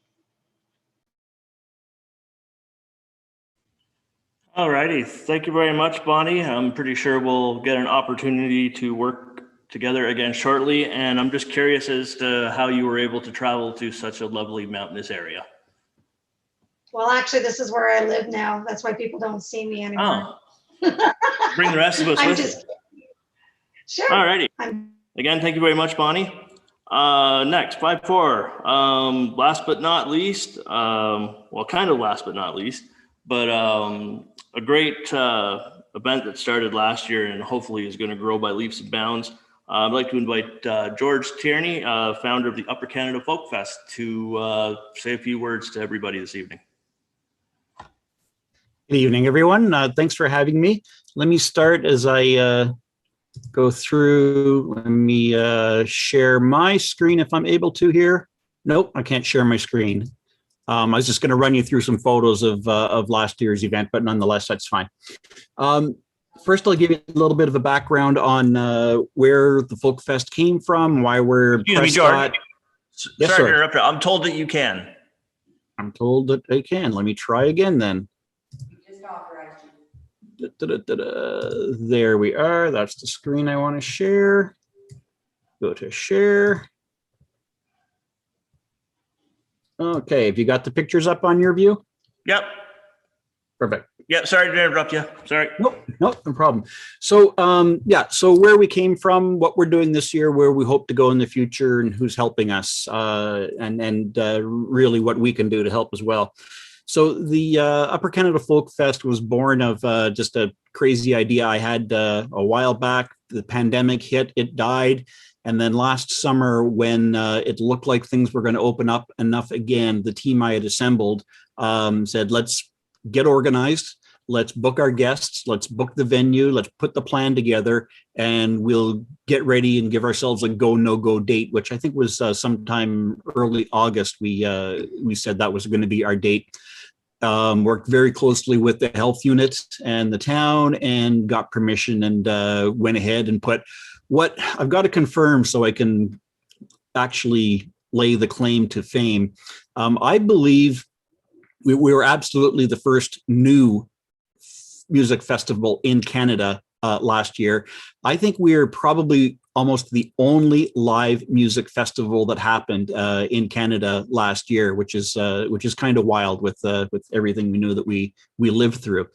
All righty. Thank you very much, Bonnie. I'm pretty sure we'll get an opportunity to work together again shortly. And I'm just curious as to how you were able to travel to such a lovely mountainous area. Well, actually, this is where I live now. That's why people don't see me anymore. Oh. Bring the rest of us with you. Sure. All righty. Again, thank you very much, Bonnie. Next, 5-4. Last but not least, well, kind of last but not least, but a great event that started last year and hopefully is going to grow by leaps and bounds. I'd like to invite George Tierney, founder of the Upper Canada Folk Fest, to say a few words to everybody this evening. Good evening, everyone. Thanks for having me. Let me start as I go through. Let me share my screen if I'm able to here. Nope, I can't share my screen. I was just going to run you through some photos of last year's event, but nonetheless, that's fine. First, I'll give you a little bit of a background on where the Folk Fest came from, why we're Excuse me, George. Yes, sorry sir. to interrupt you. I'm told that you can. I'm told that I can. Let me try again then. There we are. That's the screen I want to share. Go to share. Okay, have you got the pictures up on your view? Yep. Perfect. Yep. Sorry to interrupt you. Sorry. Nope, no problem. So yeah, so where we came from, what we're doing this year, where we hope to go in the future, and who's helping us, and really what we can do to help as well. So the Upper Canada Folk Fest was born of just a crazy idea I had a while back. The pandemic hit, it died. And then last summer, when it looked like things were going to open up enough again, the team I had assembled said, let's get organized. let's book our guests, let's book the venue, let's put the plan together, and we'll get ready and give ourselves a go, no go date, which I think was sometime early August. We said that was going to be our date. Worked very closely with the health unit and the town and got permission and went ahead and put what I've got to confirm so I can actually lay the claim to fame. I believe we were absolutely the first new music festival in Canada last year. I think we are probably almost the only live music festival that happened in Canada last year, which is kind of wild with everything we knew that we lived through.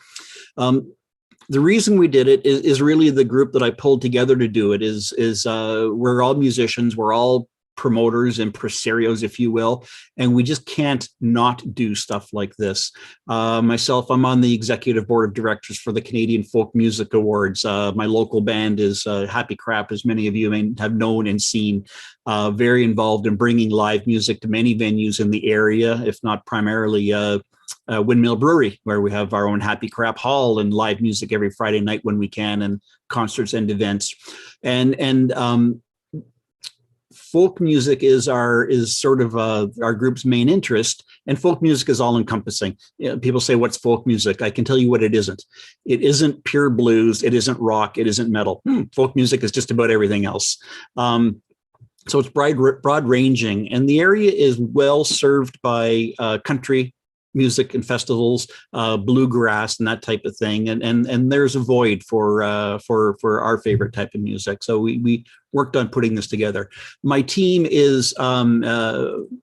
The reason we did it is really the group that I pulled together to do it is we're all musicians, we're all promoters and impresarios, if you will, and we just can't not do stuff like this. Myself, I'm on the executive board of directors for the Canadian Folk Music Awards. My local band is Happy Crap, as many of you may have known and seen, very involved in bringing live music to many venues in the area, if not primarily Windmill Brewery, where we have our own Happy Crap Hall and live music every Friday night when we can, and concerts and events. And folk music is sort of our group's main interest, and folk music is all encompassing. You know, people say, what's folk music? I can tell you what it isn't. It isn't pure blues. It isn't rock. It isn't metal. Folk music is just about everything else. So it's broad ranging, and the area is well served by country music and festivals, bluegrass and that type of thing, and there's a void for our favorite type of music. So we worked on putting this together. My team is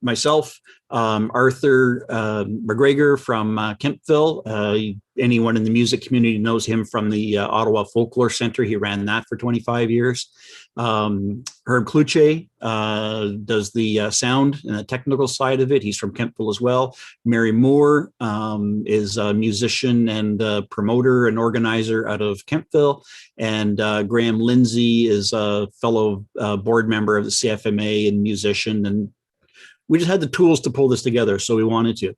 myself, Arthur McGregor from Kemptville. Anyone in the music community knows him from the Ottawa Folklore Center. He ran that for 25 years. Herb Kluche does the sound and the technical side of it. He's from Kemptville as well. Mary Moore is a musician and promoter and organizer out of Kemptville. And Graham Lindsay is a fellow board member of the CFMA and musician. And we just had the tools to pull this together, so we wanted to.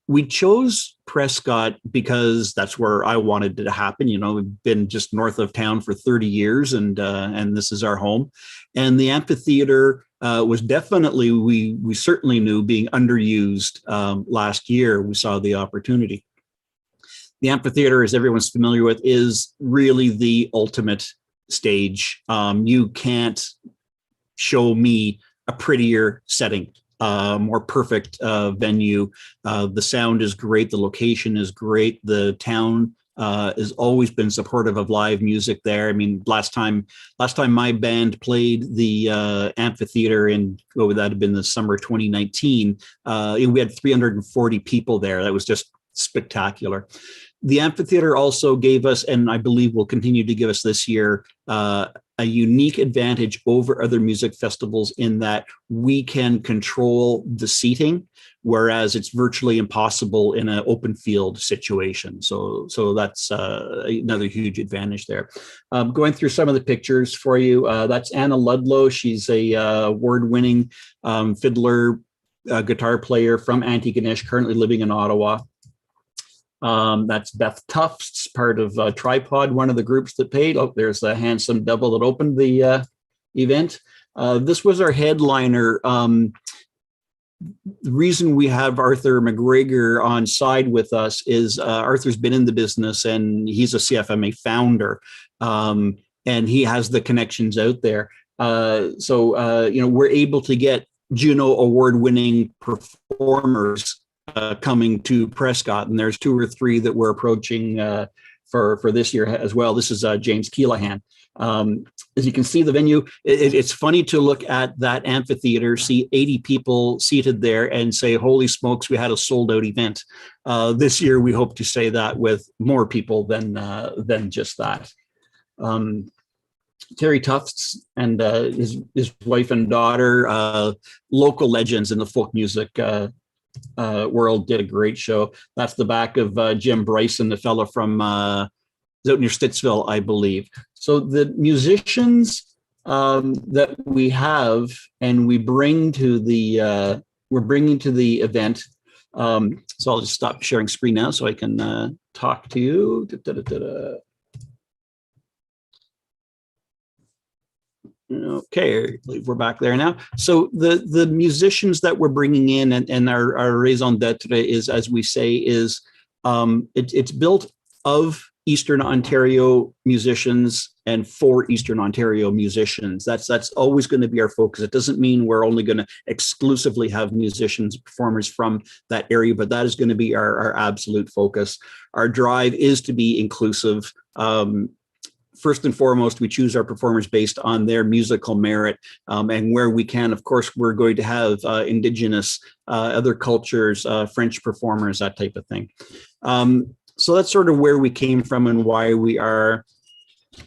We chose Prescott because that's where I wanted it to happen. You know, we've been just north of town for 30 years, and this is our home. And the amphitheater was definitely, we certainly knew, being underused last year. We saw the opportunity. The amphitheater, as everyone's familiar with, is really the ultimate stage. You can't show me a prettier setting. More perfect venue. The sound is great. The location is great. The town has always been supportive of live music there. I mean, last time my band played the amphitheater in, what would that have been, the summer 2019, we had 340 people there. That was just spectacular. The amphitheater also gave us, and I believe will continue to give us this year, a unique advantage over other music festivals in that we can control the seating, whereas it's virtually impossible in an open field situation. So that's another huge advantage there. Going through some of the pictures for you, that's Anna Ludlow. She's a award-winning fiddler, guitar player from Antigonish, currently living in Ottawa. That's Beth Tufts, part of Tripod, one of the groups that paid. Oh, there's the handsome devil that opened the event. This was our headliner. The reason we have Arthur McGregor on side with us is Arthur's been in the business and he's a CFMA founder, and he has the connections out there. We're able to get Juno award-winning performers coming to Prescott, and there's 2 or 3 that we're approaching for this year as well. This is James Keelahan. As you can see, the venue, it's funny to look at that amphitheater, see 80 people seated there and say, holy smokes, we had a sold out event. This year, we hope to say that with more people than just that. Terry Tufts and his wife and daughter, local legends in the folk music world, did a great show. That's the back of Jim Bryson, the fellow from out near Stittsville, I believe. So the musicians that we have and we're bringing to the event So I'll just stop sharing screen now so I can talk to you. Okay, I believe we're back there now. So the musicians that we're bringing in and our raison d'etre is, as we say, is it's built of Eastern Ontario musicians and for Eastern Ontario musicians. That's always going to be our focus. It doesn't mean we're only going to exclusively have musicians, performers from that area, but that is going to be our absolute focus. Our drive is to be inclusive. First and foremost, we choose our performers based on their musical merit, and where we can, of course, we're going to have Indigenous, other cultures, French performers, that type of thing. So that's sort of where we came from and why we are.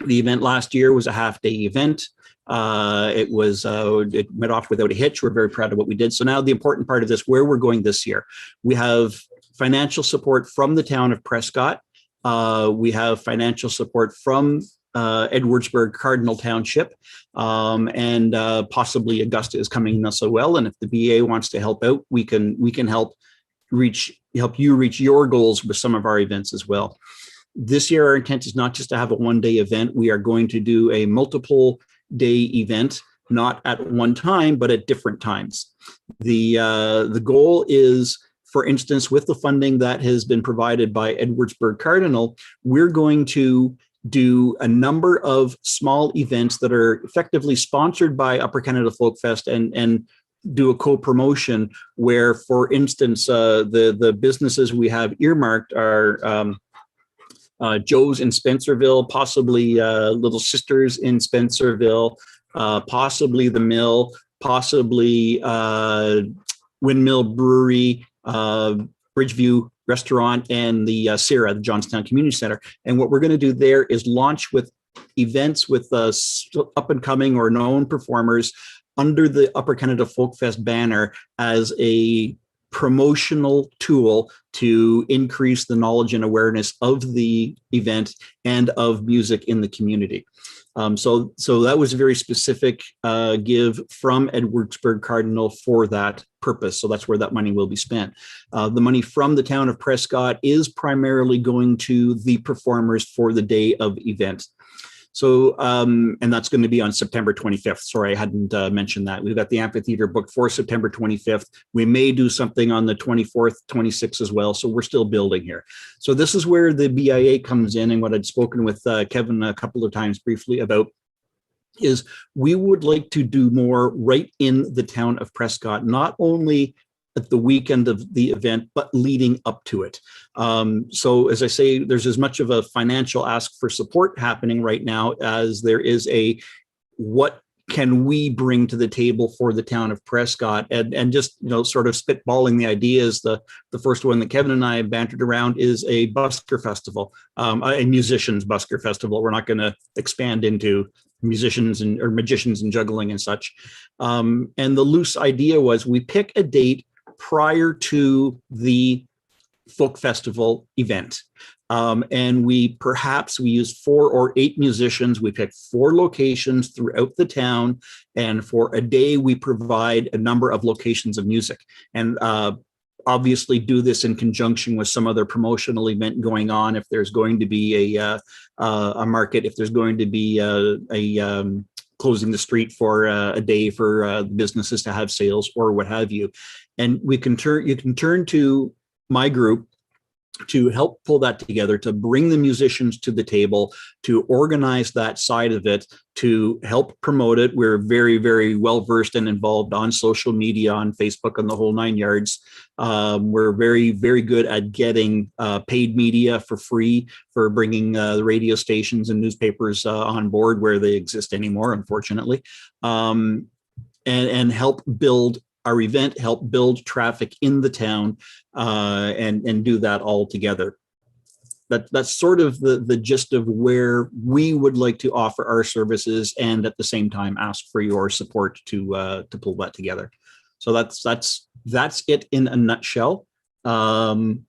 The event last year was a half-day event. It went off without a hitch. We're very proud of what we did. So now the important part of this, where we're going this year, we have financial support from the town of Prescott. We have financial support from Edwardsburg Cardinal Township, and possibly Augusta is coming in as well. And if the BA wants to help out, we can help you reach your goals with some of our events as well. This year, our intent is not just to have a one-day event. We are going to do a multiple day event, not at one time, but at different times. The goal is, for instance, with the funding that has been provided by Edwardsburg Cardinal, we're going to do a number of small events that are effectively sponsored by Upper Canada Folk Fest and do a co-promotion where, for instance, the businesses we have earmarked are Joe's in Spencerville, possibly Little Sisters in Spencerville, possibly The Mill, possibly Windmill Brewery, Bridgeview Restaurant, and the Sierra, the Johnstown Community Center. And what we're going to do there is launch with events with up and coming or known performers under the Upper Canada Folk Fest banner as a promotional tool to increase the knowledge and awareness of the event and of music in the community. So that was a very specific give from Edwardsburg Cardinal for that purpose. So that's where that money will be spent. The money from the town of Prescott is primarily going to the performers for the day of event. So, and that's going to be on September 25th. Sorry, I hadn't mentioned that. We've got the amphitheater booked for September 25th. We may do something on the 24th, 26th as well. So we're still building here. So this is where the BIA comes in, and what I'd spoken with Kevin a couple of times briefly about is we would like to do more right in the town of Prescott, not only at the weekend of the event, but leading up to it. So as I say, there's as much of a financial ask for support happening right now as there is a what can we bring to the table for the town of Prescott, and just, you know, sort of spitballing the ideas. The first one that Kevin and I bantered around is a busker festival, a musicians busker festival. We're not going to expand into musicians or magicians and juggling and such. And the loose idea was we pick a date prior to the folk festival event. And we use 4 or 8 musicians. We pick 4 locations throughout the town. And for a day, we provide a number of locations of music. And obviously do this in conjunction with some other promotional event going on. If there's going to be a market, if there's going to be a closing the street for a day for businesses to have sales or what have you. And you can turn to my group to help pull that together, to bring the musicians to the table, to organize that side of it, to help promote it. We're very, very well versed and involved on social media, on Facebook, and the whole 9 yards. We're very, very good at getting paid media for free, for bringing the radio stations and newspapers on board where they exist anymore, unfortunately, and help build our event, help build traffic in the town, and do that all together. That's sort of the gist of where we would like to offer our services, and at the same time ask for your support to pull that together. So that's it in a nutshell. And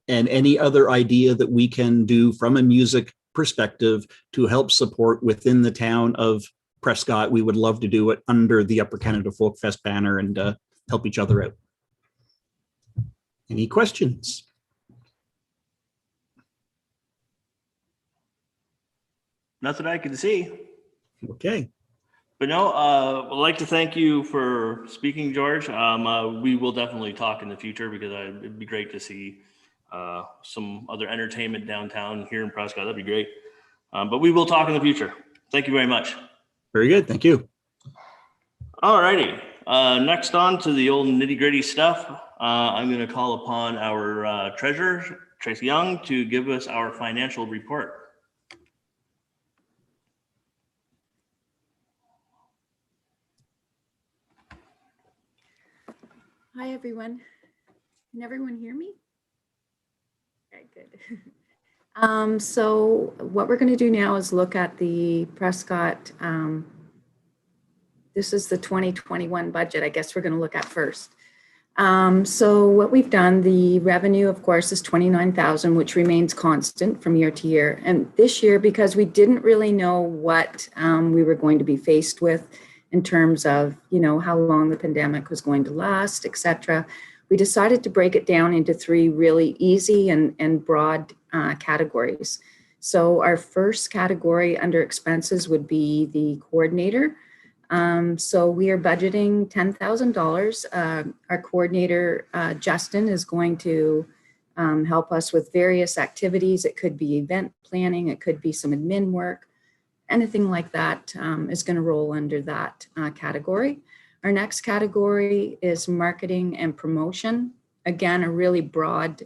any other idea that we can do from a music perspective to help support within the town of Prescott, we would love to do it under the Upper Canada Folk Fest banner and help each other out. Any questions? Nothing I can see. Okay. But no, I'd like to thank you for speaking, George. We will definitely talk in the future because it'd be great to see some other entertainment downtown here in Prescott. That'd be great. But we will talk in the future. Thank you very much. Very good. Thank you. All righty. Next on to the old nitty gritty stuff. I'm going to call upon our treasurer, Tracy Young, to give us our financial report. Hi, everyone. Can everyone hear me? Okay, good. So what we're going to do now is look at the Prescott. This is the 2021 budget, I guess we're going to look at first. So what we've done, the revenue, of course, is 29,000, which remains constant from year to year. And this year, because we didn't really know what we were going to be faced with in terms of, you know, how long the pandemic was going to last, et cetera, we decided to break it down into three really easy and broad categories. So our first category under expenses would be the coordinator. So we are budgeting $10,000. Our coordinator, Justin, is going to help us with various activities. It could be event planning, it could be some admin work, anything like that is going to roll under that category. Our next category is marketing and promotion. Again, a really broad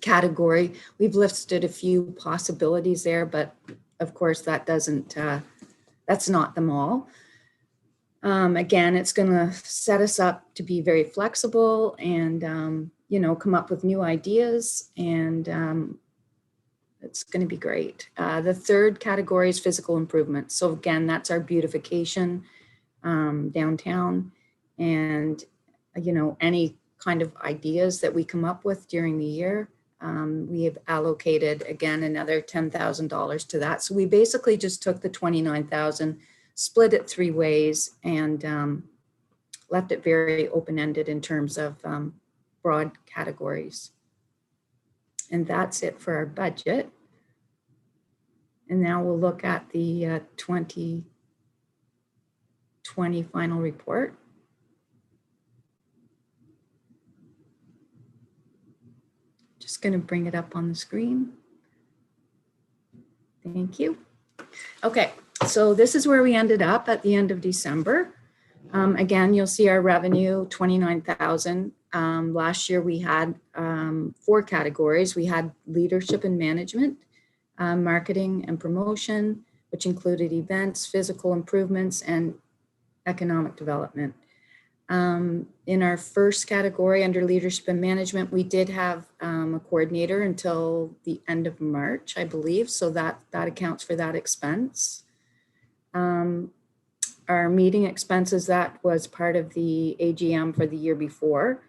category. We've listed a few possibilities there, but of course that doesn't, that's not them all. Again, it's going to set us up to be very flexible and, you know, come up with new ideas, and it's going to be great. The third category is physical improvements. So again, that's our beautification downtown, and, you know, any kind of ideas that we come up with during the year. We have allocated, again, another $10,000 to that. So we basically just took the 29,000, split it three ways, and left it very open-ended in terms of broad categories. And that's it for our budget. And now we'll look at the 2020 final report. Just going to bring it up on the screen. Thank you. Okay, so this is where we ended up at the end of December. Again, you'll see our revenue, 29,000. Last year we had 4 categories. We had leadership and management, marketing and promotion, which included events, physical improvements, and economic development. In our first category under leadership and management, we did have a coordinator until the end of March, I believe. So that accounts for that expense. Our meeting expenses, that was part of the AGM for the year before.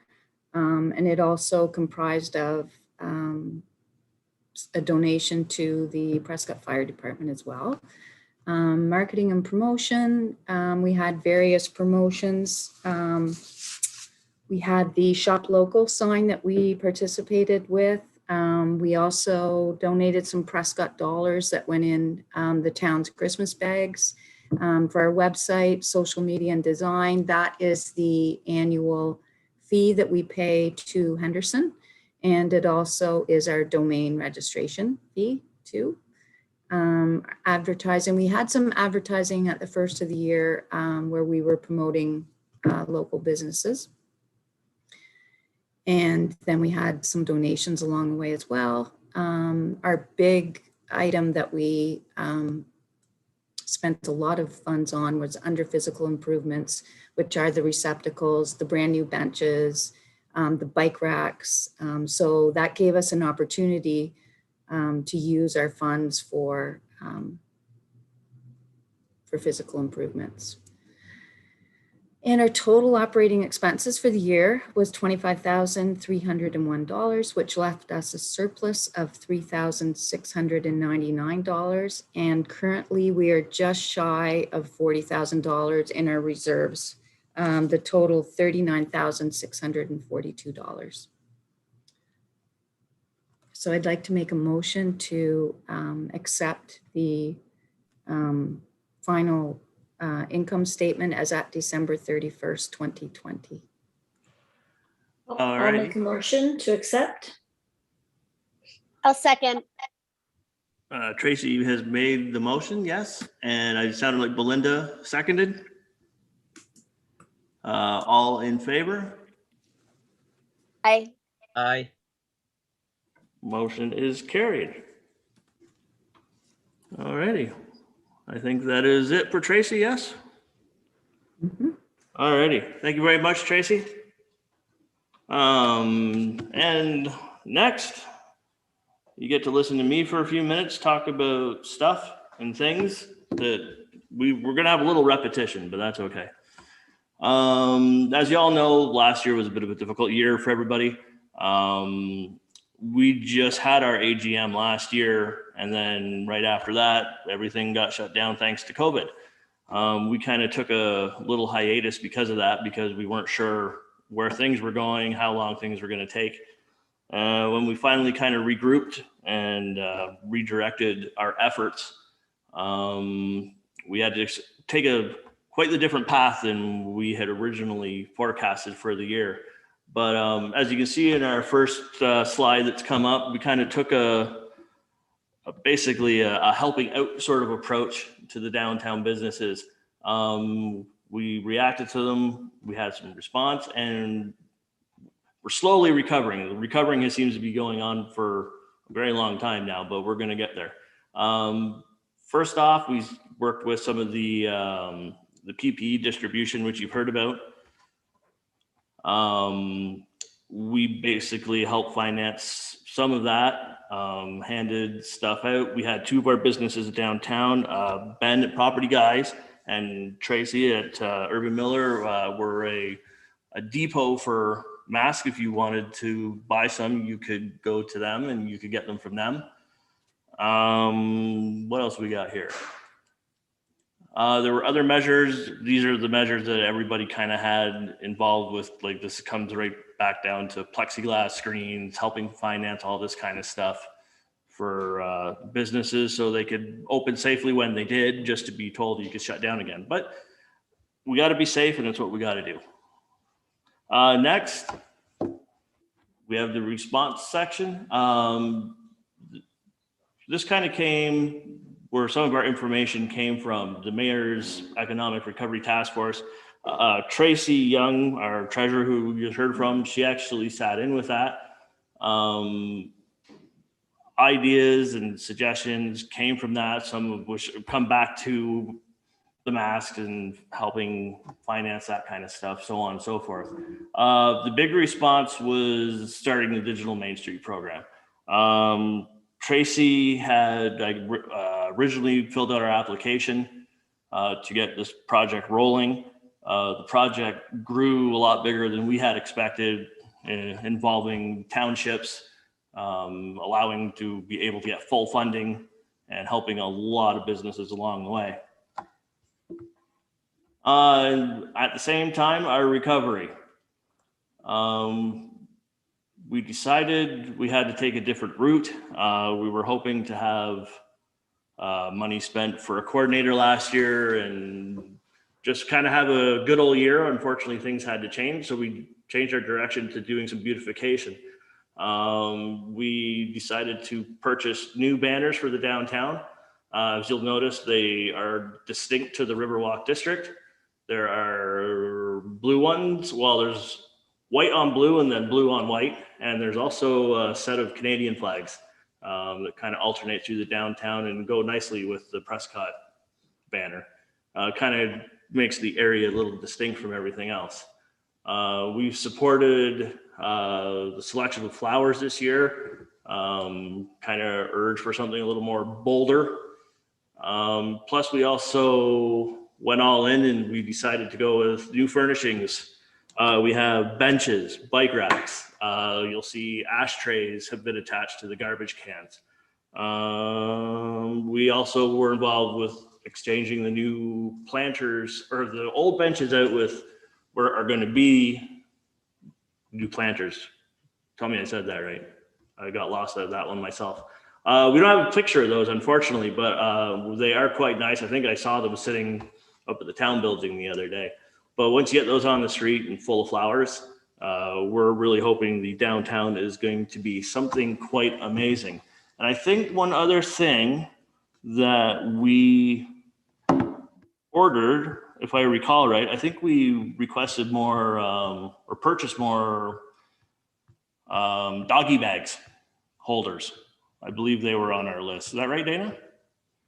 And it also comprised of a donation to the Prescott Fire Department as well. Marketing and promotion, we had various promotions. We had the Shop Local sign that we participated with. We also donated some Prescott dollars that went in the town's Christmas bags for our website, social media and design. That is the annual fee that we pay to Henderson. And it also is our domain registration fee too. Advertising, we had some advertising at the first of the year where we were promoting local businesses. And then we had some donations along the way as well. Our big item that we spent a lot of funds on was under physical improvements, which are the receptacles, the brand new benches, the bike racks. So that gave us an opportunity to use our funds for physical improvements. And our total operating expenses for the year was $25,301, which left us a surplus of $3,699. And currently we are just shy of $40,000 in our reserves the total $39,642. So I'd like to make a motion to accept the final income statement as at December 31st, 2020. I'll make a motion to accept. I'll second. Tracy has made the motion, yes, and I sounded like Belinda seconded. All in favor? Aye. Aye. Motion is carried. All righty. I think that is it for Tracy, yes? All righty. Thank you very much, Tracy. And next, you get to listen to me for a few minutes, talk about stuff and things that we're going to have a little repetition, but that's okay. As you all know, last year was a bit of a difficult year for everybody. We just had our AGM last year, and then right after that, everything got shut down thanks to COVID. We kind of took a little hiatus because of that, because we weren't sure where things were going, how long things were going to take. When we finally kind of regrouped and redirected our efforts, we had to take quite the different path than we had originally forecasted for the year. But as you can see in our first slide that's come up, we kind of took basically a helping out sort of approach to the downtown businesses. We reacted to them, we had some response, and we're slowly recovering. The recovering seems to be going on for a very long time now, but we're going to get there. First off, we worked with some of the PPE distribution, which you've heard about. We basically helped finance some of that, handed stuff out. We had two of our businesses downtown, Ben at Property Guys and Tracy at Urban Miller were a depot for masks. If you wanted to buy some, you could go to them and you could get them from them. What else we got here? There were other measures. These are the measures that everybody kind of had involved with. Like, this comes right back down to plexiglass screens, helping finance all this kind of stuff for businesses so they could open safely when they did, just to be told you could shut down again. But we got to be safe, and that's what we got to do. Next, we have the response section. This kind of came where some of our information came from the Mayor's Economic Recovery Task Force. Tracy Young, our treasurer, who you just heard from, she actually sat in with that. Ideas and suggestions came from that, some of which come back to the masks and helping finance that kind of stuff, so on and so forth. The big response was starting the Digital Main Street program. Tracy had originally filled out our application to get this project rolling. The project grew a lot bigger than we had expected, involving townships, allowing to be able to get full funding and helping a lot of businesses along the way. At the same time, our recovery. We decided we had to take a different route. We were hoping to have money spent for a coordinator last year and just kind of have a good old year. Unfortunately, things had to change, so we changed our direction to doing some beautification. We decided to purchase new banners for the downtown. As you'll notice, they are distinct to the Riverwalk district. There are blue ones. Well, there's white on blue and then blue on white. And there's also a set of Canadian flags that kind of alternate through the downtown and go nicely with the Prescott banner. Kind of makes the area a little distinct from everything else. We've supported the selection of flowers this year, kind of urged for something a little more bolder. Plus, we also went all in and we decided to go with new furnishings. We have benches, bike racks. You'll see ashtrays have been attached to the garbage cans. We also were involved with exchanging the new planters or the old benches out with are going to be new planters. Tell me I said that right. I got lost at that one myself. We don't have a picture of those, unfortunately, but they are quite nice. I think I saw them sitting up at the town building the other day. But once you get those on the street and full of flowers, we're really hoping the downtown is going to be something quite amazing. And I think one other thing that we ordered, if I recall right, I think we requested more or purchased more doggy bags holders. I believe they were on our list. Is that right, Dana?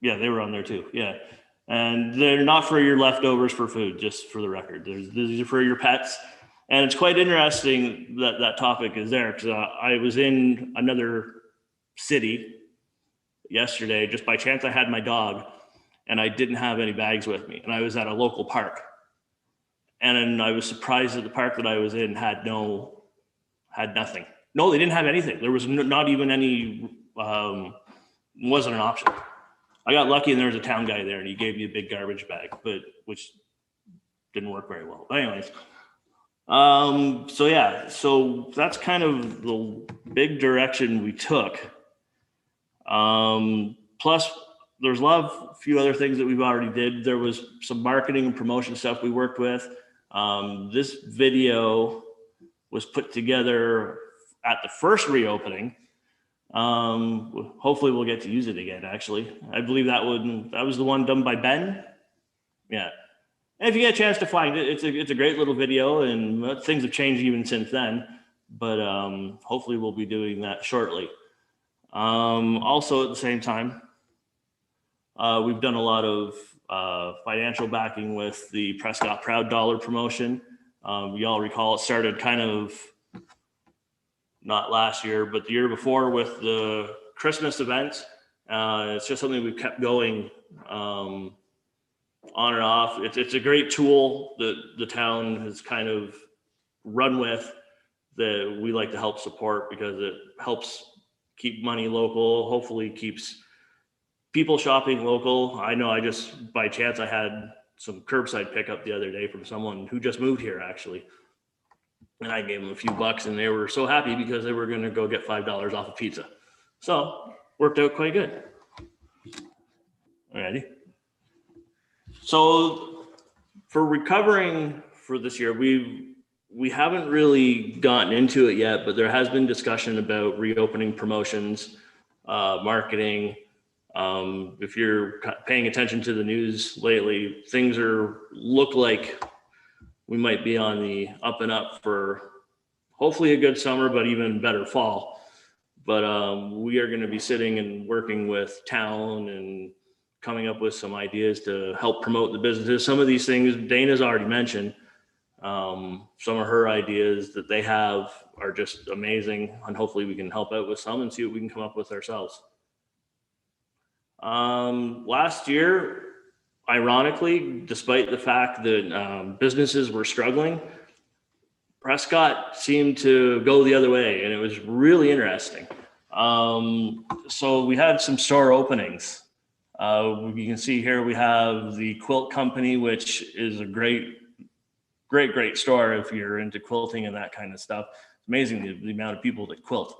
Yeah, they were on there too. Yeah. And they're not for your leftovers for food, just for the record. These are for your pets. And it's quite interesting that that topic is there because I was in another city yesterday. Just by chance, I had my dog and I didn't have any bags with me. And I was at a local park. And I was surprised that the park that I was in had nothing. No, they didn't have anything. There was not even any, wasn't an option. I got lucky and there was a town guy there and he gave me a big garbage bag, which didn't work very well. But anyways, so yeah, so that's kind of the big direction we took. Plus there's a few other things that we've already did. There was some marketing and promotion stuff we worked with. This video was put together at the first reopening. Hopefully we'll get to use it again, actually. I believe that was the one done by Ben. Yeah. And if you get a chance to find it, it's a great little video and things have changed even since then, but hopefully we'll be doing that shortly. Also at the same time, we've done a lot of financial backing with the Prescott Proud Dollar promotion. Y'all recall it started kind of not last year, but the year before with the Christmas events. It's just something we've kept going on and off. It's a great tool that the town has kind of run with that we like to help support because it helps keep money local, hopefully keeps people shopping local. I know by chance, I had some curbside pickup the other day from someone who just moved here actually. And I gave them a few bucks and they were so happy because they were going to go get $5 off a pizza. So worked out quite good. Alrighty. So for recovering for this year, we haven't really gotten into it yet, but there has been discussion about reopening promotions, marketing. If you're paying attention to the news lately, things look like we might be on the up and up for hopefully a good summer, but even better fall. But we are going to be sitting and working with town and coming up with some ideas to help promote the businesses. Some of these things Dana's already mentioned. Some of her ideas that they have are just amazing, and hopefully we can help out with some and see what we can come up with ourselves. Last year, ironically, despite the fact that businesses were struggling, Prescott seemed to go the other way, and it was really interesting. So we had some store openings. You can see here we have the Quilt Company, which is a great store if you're into quilting and that kind of stuff. It's amazing the amount of people that quilt.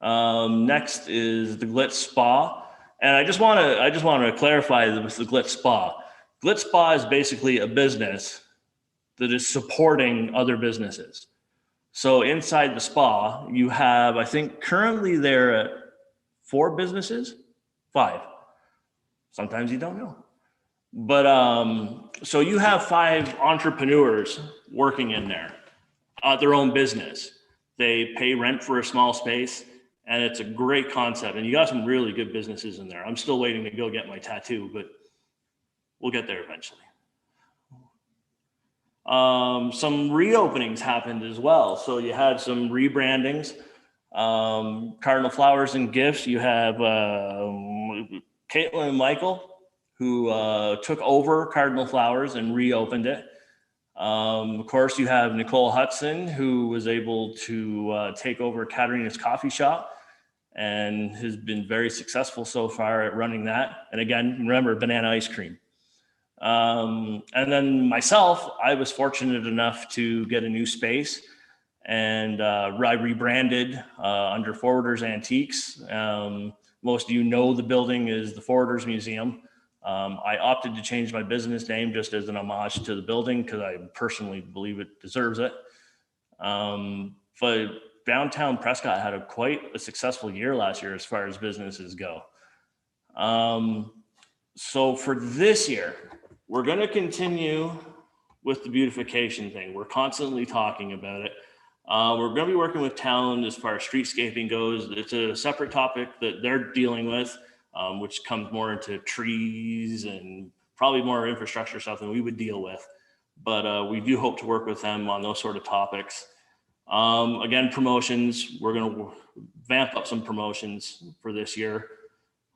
Next is the Glitz Spa. And I just want to clarify with the Glitz Spa. Glitz Spa is basically a business that is supporting other businesses. So inside the spa, you have, I think currently there are 4 businesses, 5. Sometimes you don't know. But so you have 5 entrepreneurs working in there, their own business. They pay rent for a small space. And it's a great concept. And you got some really good businesses in there. I'm still waiting to go get my tattoo, but we'll get there eventually. Some reopenings happened as well. So you had some rebrandings. Cardinal Flowers and Gifts. You have Caitlin and Michael, who took over Cardinal Flowers and reopened it. Of course, you have Nicole Hudson, who was able to take over Katerina's Coffee Shop and has been very successful so far at running that. And again, remember, banana ice cream. And then myself, I was fortunate enough to get a new space, and I rebranded under Forwarders Antiques. Most of you know the building is the Forwarders Museum. I opted to change my business name just as an homage to the building because I personally believe it deserves it. But downtown Prescott had quite a successful year last year as far as businesses go. So for this year, we're going to continue with the beautification thing. We're constantly talking about it. We're going to be working with town as far as streetscaping goes. It's a separate topic that they're dealing with, which comes more into trees and probably more infrastructure stuff than we would deal with. But we do hope to work with them on those sort of topics. Again, promotions, we're going to vamp up some promotions for this year.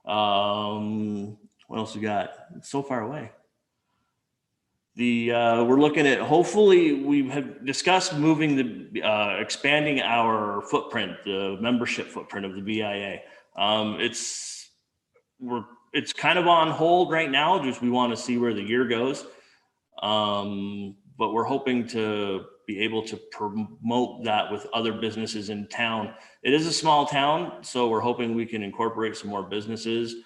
What else we got? It's so far away. We're looking at, hopefully we have discussed moving expanding our footprint, the membership footprint of the BIA. It's kind of on hold right now. Just we want to see where the year goes. But we're hoping to be able to promote that with other businesses in town. It is a small town, so we're hoping we can incorporate some more businesses.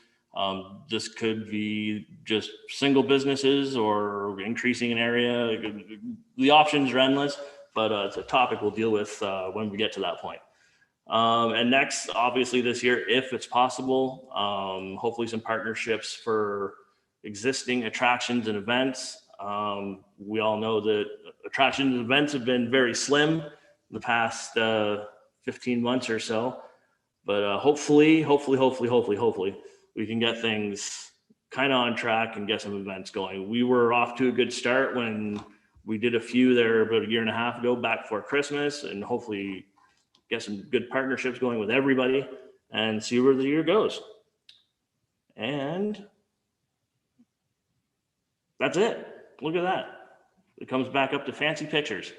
This could be just single businesses or increasing an area. The options are endless, but it's a topic we'll deal with when we get to that point. And next, obviously this year, if it's possible, hopefully some partnerships for existing attractions and events. We all know that attractions and events have been very slim in the past 15 months or so, but hopefully, we can get things kind of on track and get some events going. We were off to a good start when we did a few there about a year and a half ago back before Christmas, and hopefully get some good partnerships going with everybody and see where the year goes. And that's it. Look at that. It comes back up to fancy pictures.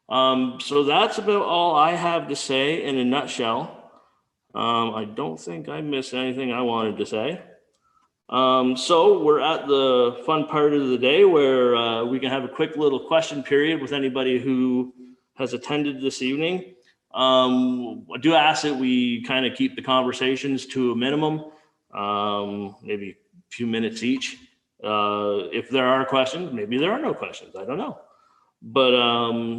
So that's about all I have to say in a nutshell. I don't think I missed anything I wanted to say. So we're at the fun part of the day where we can have a quick little question period with anybody who has attended this evening. I do ask that we kind of keep the conversations to a minimum, maybe a few minutes each. If there are questions, maybe there are no questions. I don't know. But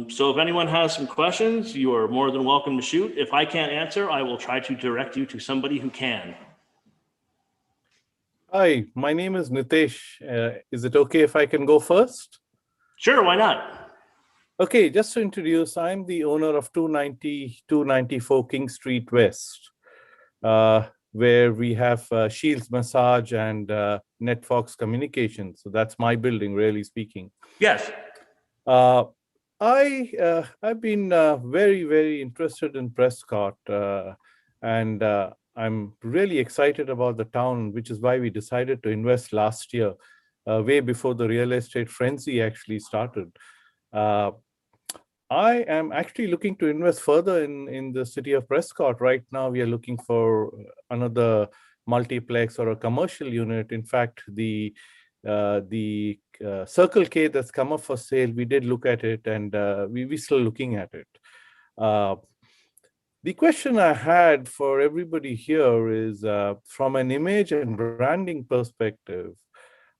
so if anyone has some questions, you are more than welcome to shoot. If I can't answer, I will try to direct you to somebody who can. Hi, my name is Nitesh. Is it okay if I can go first? Sure, why not? Okay, just to introduce, I'm the owner of 294 King Street West, where we have Shields Massage and NetFox Communications. So that's my building, really speaking. Yes. I've been very, very interested in Prescott, and I'm really excited about the town, which is why we decided to invest last year, way before the real estate frenzy actually started. I am actually looking to invest further in the city of Prescott. Right now, we are looking for another multiplex or a commercial unit. In fact, the Circle K that's come up for sale, we did look at it, and we're still looking at it. The question I had for everybody here is, from an image and branding perspective,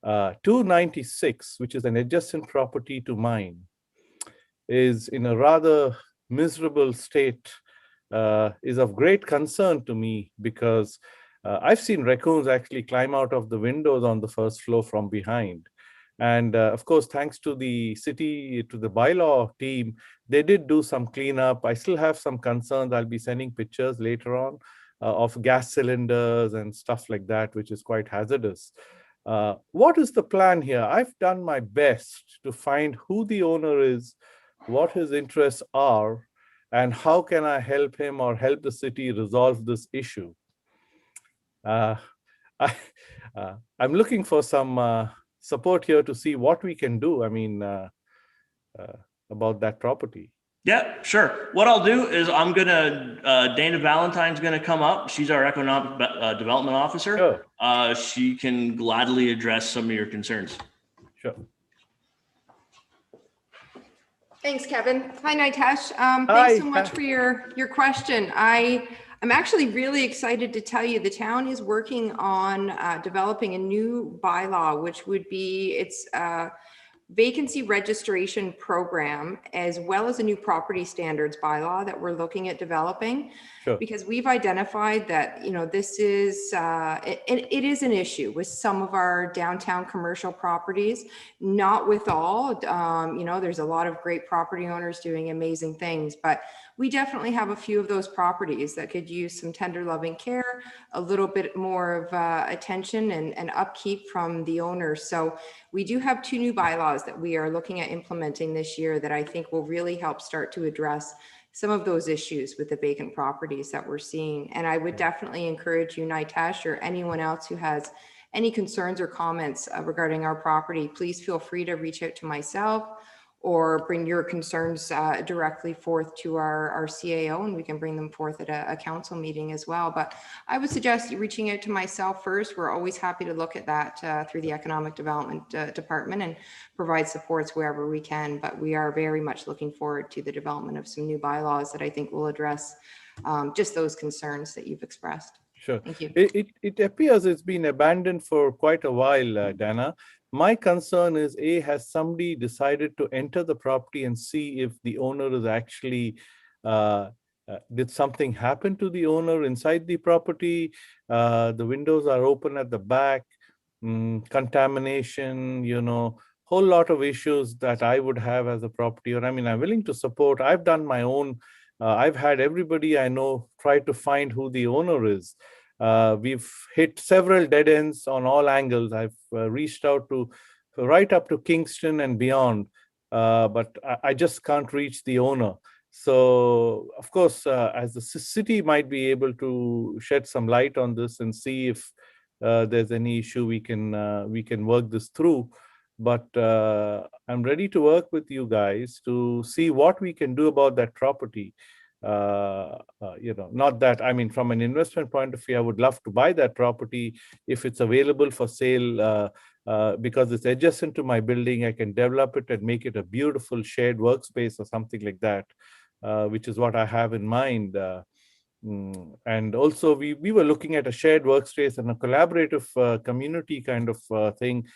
296, which is an adjacent property to mine, is in a rather miserable state, is of great concern to me because I've seen raccoons actually climb out of the windows on the first floor from behind. And of course, thanks to the city, to the bylaw team, they did do some cleanup. I still have some concerns. I'll be sending pictures later on of gas cylinders and stuff like that, which is quite hazardous. What is the plan here? I've done my best to find who the owner is, what his interests are, and how can I help him or help the city resolve this issue. I'm looking for some support here to see what we can do. I mean, about that property. Yeah, sure. What I'll do is I'm gonna, Dana Valentine's gonna come up. She's our economic development officer. Sure. She can gladly address some of your concerns. Sure. Thanks, Kevin. Hi, Nitesh. Hi. Thanks so much for your question. I'm actually really excited to tell you the town is working on developing a new bylaw, which would be its vacancy registration program, as well as a new property standards bylaw that we're looking at developing. Sure. Because we've identified that, you know, this is, it is an issue with some of our downtown commercial properties, not with all. You know, there's a lot of great property owners doing amazing things, but we definitely have a few of those properties that could use some tender loving care, a little bit more of attention and upkeep from the owners. So we do have 2 new bylaws that we are looking at implementing this year that I think will really help start to address some of those issues with the vacant properties that we're seeing. And I would definitely encourage you, Nitesh, or anyone else who has any concerns or comments regarding our property, please feel free to reach out to myself or bring your concerns directly forth to our CAO, and we can bring them forth at a council meeting as well. But I would suggest you reaching out to myself first. We're always happy to look at that through the Economic Development Department and provide supports wherever we can. But we are very much looking forward to the development of some new bylaws that I think will address just those concerns that you've expressed. Sure. Thank you. It appears it's been abandoned for quite a while, Dana. My concern is, has somebody decided to enter the property and see if the owner is actually, did something happen to the owner inside the property? The windows are open at the back, contamination, you know, whole lot of issues that I would have as a property owner. I mean, I'm willing to support. I've done my own. I've had everybody I know try to find who the owner is. We've hit several dead ends on all angles. I've reached out to right up to Kingston and beyond, but I just can't reach the owner. So, of course, as the city might be able to shed some light on this and see if there's any issue, we can work this through. But I'm ready to work with you guys to see what we can do about that property. You know, not that, I mean, from an investment point of view, I would love to buy that property if it's available for sale, because it's adjacent to my building. I can develop it and make it a beautiful shared workspace or something like that, which is what I have in mind. And also we were looking at a shared workspace and a collaborative community kind of thing,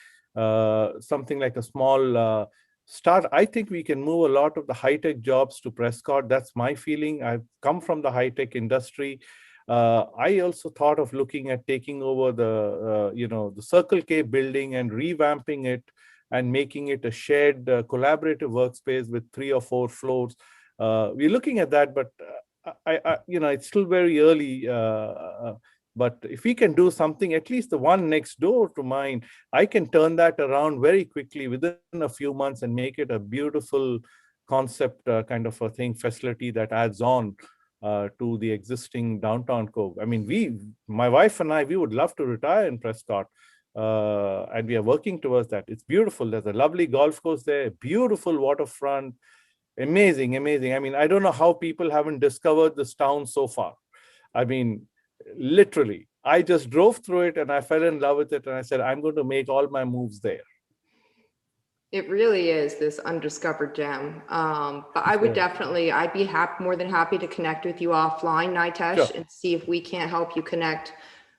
something like a small start. I think we can move a lot of the high-tech jobs to Prescott. That's my feeling. I've come from the high-tech industry. I also thought of looking at taking over the, you know, the Circle K building and revamping it and making it a shared collaborative workspace with 3 or 4 floors. We're looking at that, but I you know, it's still very early. But if we can do something, at least the one next door to mine, I can turn that around very quickly within a few months and make it a beautiful concept kind of a thing, facility that adds on to the existing downtown Cove. I mean, my wife and I, we would love to retire in Prescott, and we are working towards that. It's beautiful. There's a lovely golf course there, beautiful waterfront, amazing, amazing. I mean, I don't know how people haven't discovered this town so far. I mean, literally, I just drove through it and I fell in love with it, and I said, I'm going to make all my moves there. It really is this undiscovered gem. But I would definitely, I'd be more than happy to connect with you offline, Nitesh, Sure. and see if we can't help you connect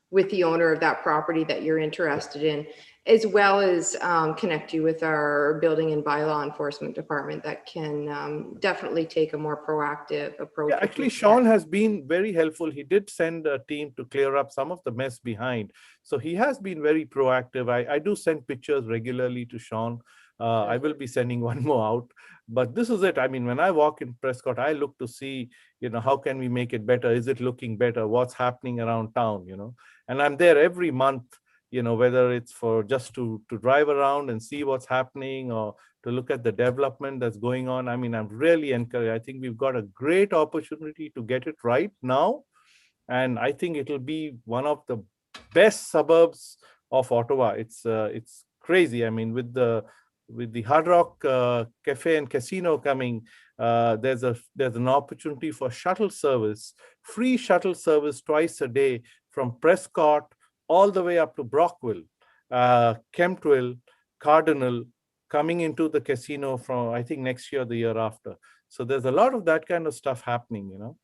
with the owner of that property that you're interested in, as well as connect you with our building and bylaw enforcement department that can definitely take a more proactive approach. Yeah, actually, Sean has been very helpful. He did send a team to clear up some of the mess behind. So he has been very proactive. I do send pictures regularly to Sean. I will be sending one more out. But this is it. I mean, when I walk in Prescott, I look to see, you know, how can we make it better? Is it looking better? What's happening around town, you know? And I'm there every month, you know, whether it's for just to drive around and see what's happening or to look at the development that's going on. I mean, I'm really encouraged. I think we've got a great opportunity to get it right now. And I think it'll be one of the best suburbs of Ottawa. It's crazy. I mean, with the Hard Rock Cafe and Casino coming, there's an opportunity for shuttle service, free shuttle service twice a day from Prescott all the way up to Brockville, Kemptville, Cardinal, coming into the casino from, I think, next year, the year after. So there's a lot of that kind of stuff happening, you know.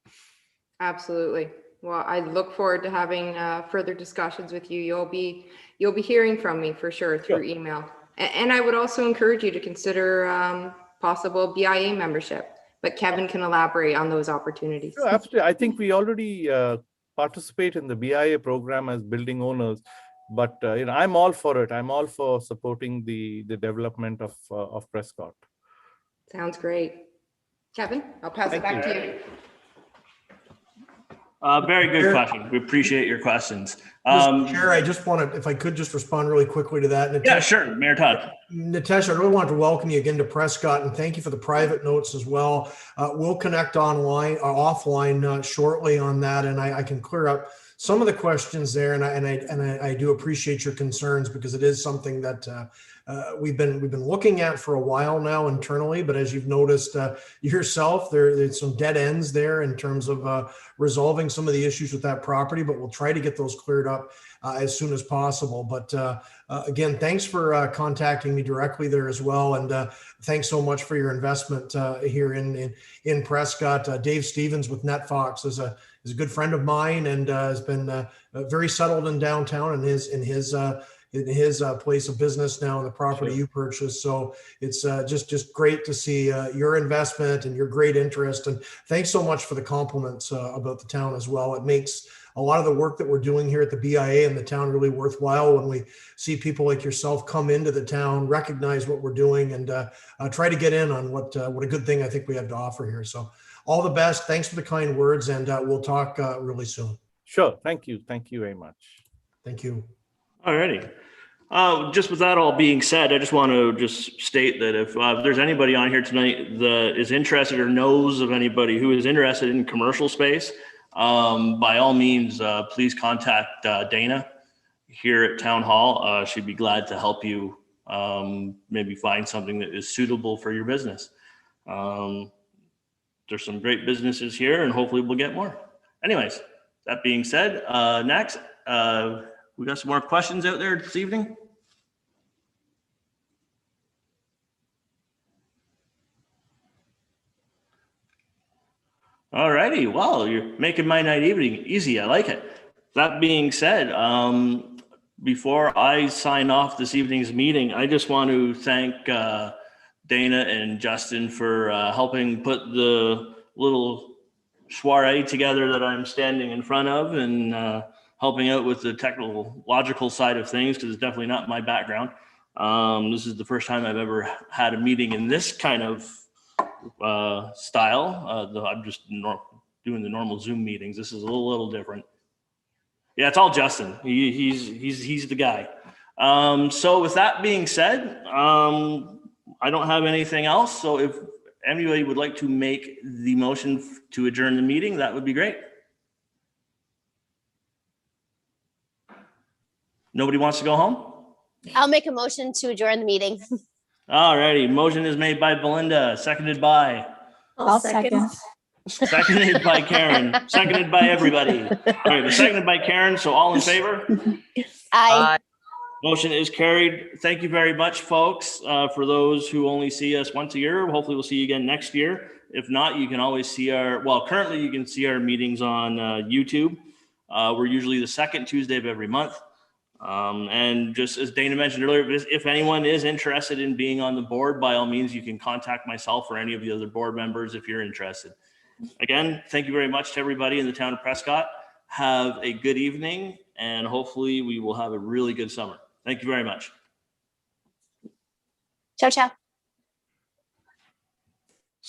Absolutely. Well, I look forward to having further discussions with you. You'll be hearing from me for sure through email. And I would also encourage you to consider possible BIA membership, but Kevin can elaborate on those opportunities. Sure, absolutely. I think we already participate in the BIA program as building owners, but you know, I'm all for it. I'm all for supporting the development of Prescott. Sounds great. Kevin, I'll pass it back to you. Very good question. We appreciate your questions. Mr. Chair, I just want to, if I could just respond really quickly to that. Yeah, sure. Mayor Todd. Natasha, I really want to welcome you again to Prescott and thank you for the private notes as well. We'll connect online or offline shortly on that, and I can clear up some of the questions there. And I do appreciate your concerns because it is something that we've been looking at for a while now internally. But as you've noticed yourself, there's some dead ends there in terms of resolving some of the issues with that property. But we'll try to get those cleared up as soon as possible. But again, thanks for contacting me directly there as well. And thanks so much for your investment here in Prescott. Dave Stevens with NetFox is a good friend of mine and has been very settled in downtown in his place of business now in the property you purchased. So it's just great to see your investment and your great interest. And thanks so much for the compliments about the town as well. It makes a lot of the work that we're doing here at the BIA and the town really worthwhile when we see people like yourself come into the town, recognize what we're doing, and try to get in on what a good thing I think we have to offer here. So all the best. Thanks for the kind words, and we'll talk really soon. Sure. Thank you. Thank you very much. Thank you. All righty. Just with that all being said, I just want to just state that if there's anybody on here tonight that is interested or knows of anybody who is interested in commercial space, by all means, please contact Dana here at Town Hall. She'd be glad to help you maybe find something that is suitable for your business. There's some great businesses here and hopefully we'll get more. Anyways, that being said, next, we got some more questions out there this evening. All righty. Well, you're making my night evening easy. I like it. That being said, before I sign off this evening's meeting, I just want to thank Dana and Justin for helping put the little soiree together that I'm standing in front of and helping out with the technological side of things, because it's definitely not my background. This is the first time I've ever had a meeting in this kind of style. I'm just doing the normal Zoom meetings. This is a little different. Yeah, it's all Justin. He's the guy. So with that being said, I don't have anything else. So if anybody would like to make the motion to adjourn the meeting, that would be great. Nobody wants to go home? I'll make a motion to adjourn the meeting. All righty. Motion is made by Belinda, seconded by? I'll second. Seconded by Karen. Seconded by everybody. All right, seconded by Karen. So all in favor? Aye. Motion is carried. Thank you very much, folks. For those who only see us once a year, hopefully we'll see you again next year. If not, you can always see currently you can see our meetings on YouTube. We're usually the second Tuesday of every month. And just as Dana mentioned earlier, if anyone is interested in being on the board, by all means, you can contact myself or any of the other board members if you're interested. Again, thank you very much to everybody in the town of Prescott. Have a good evening, and hopefully we will have a really good summer. Thank you very much. Ciao, ciao.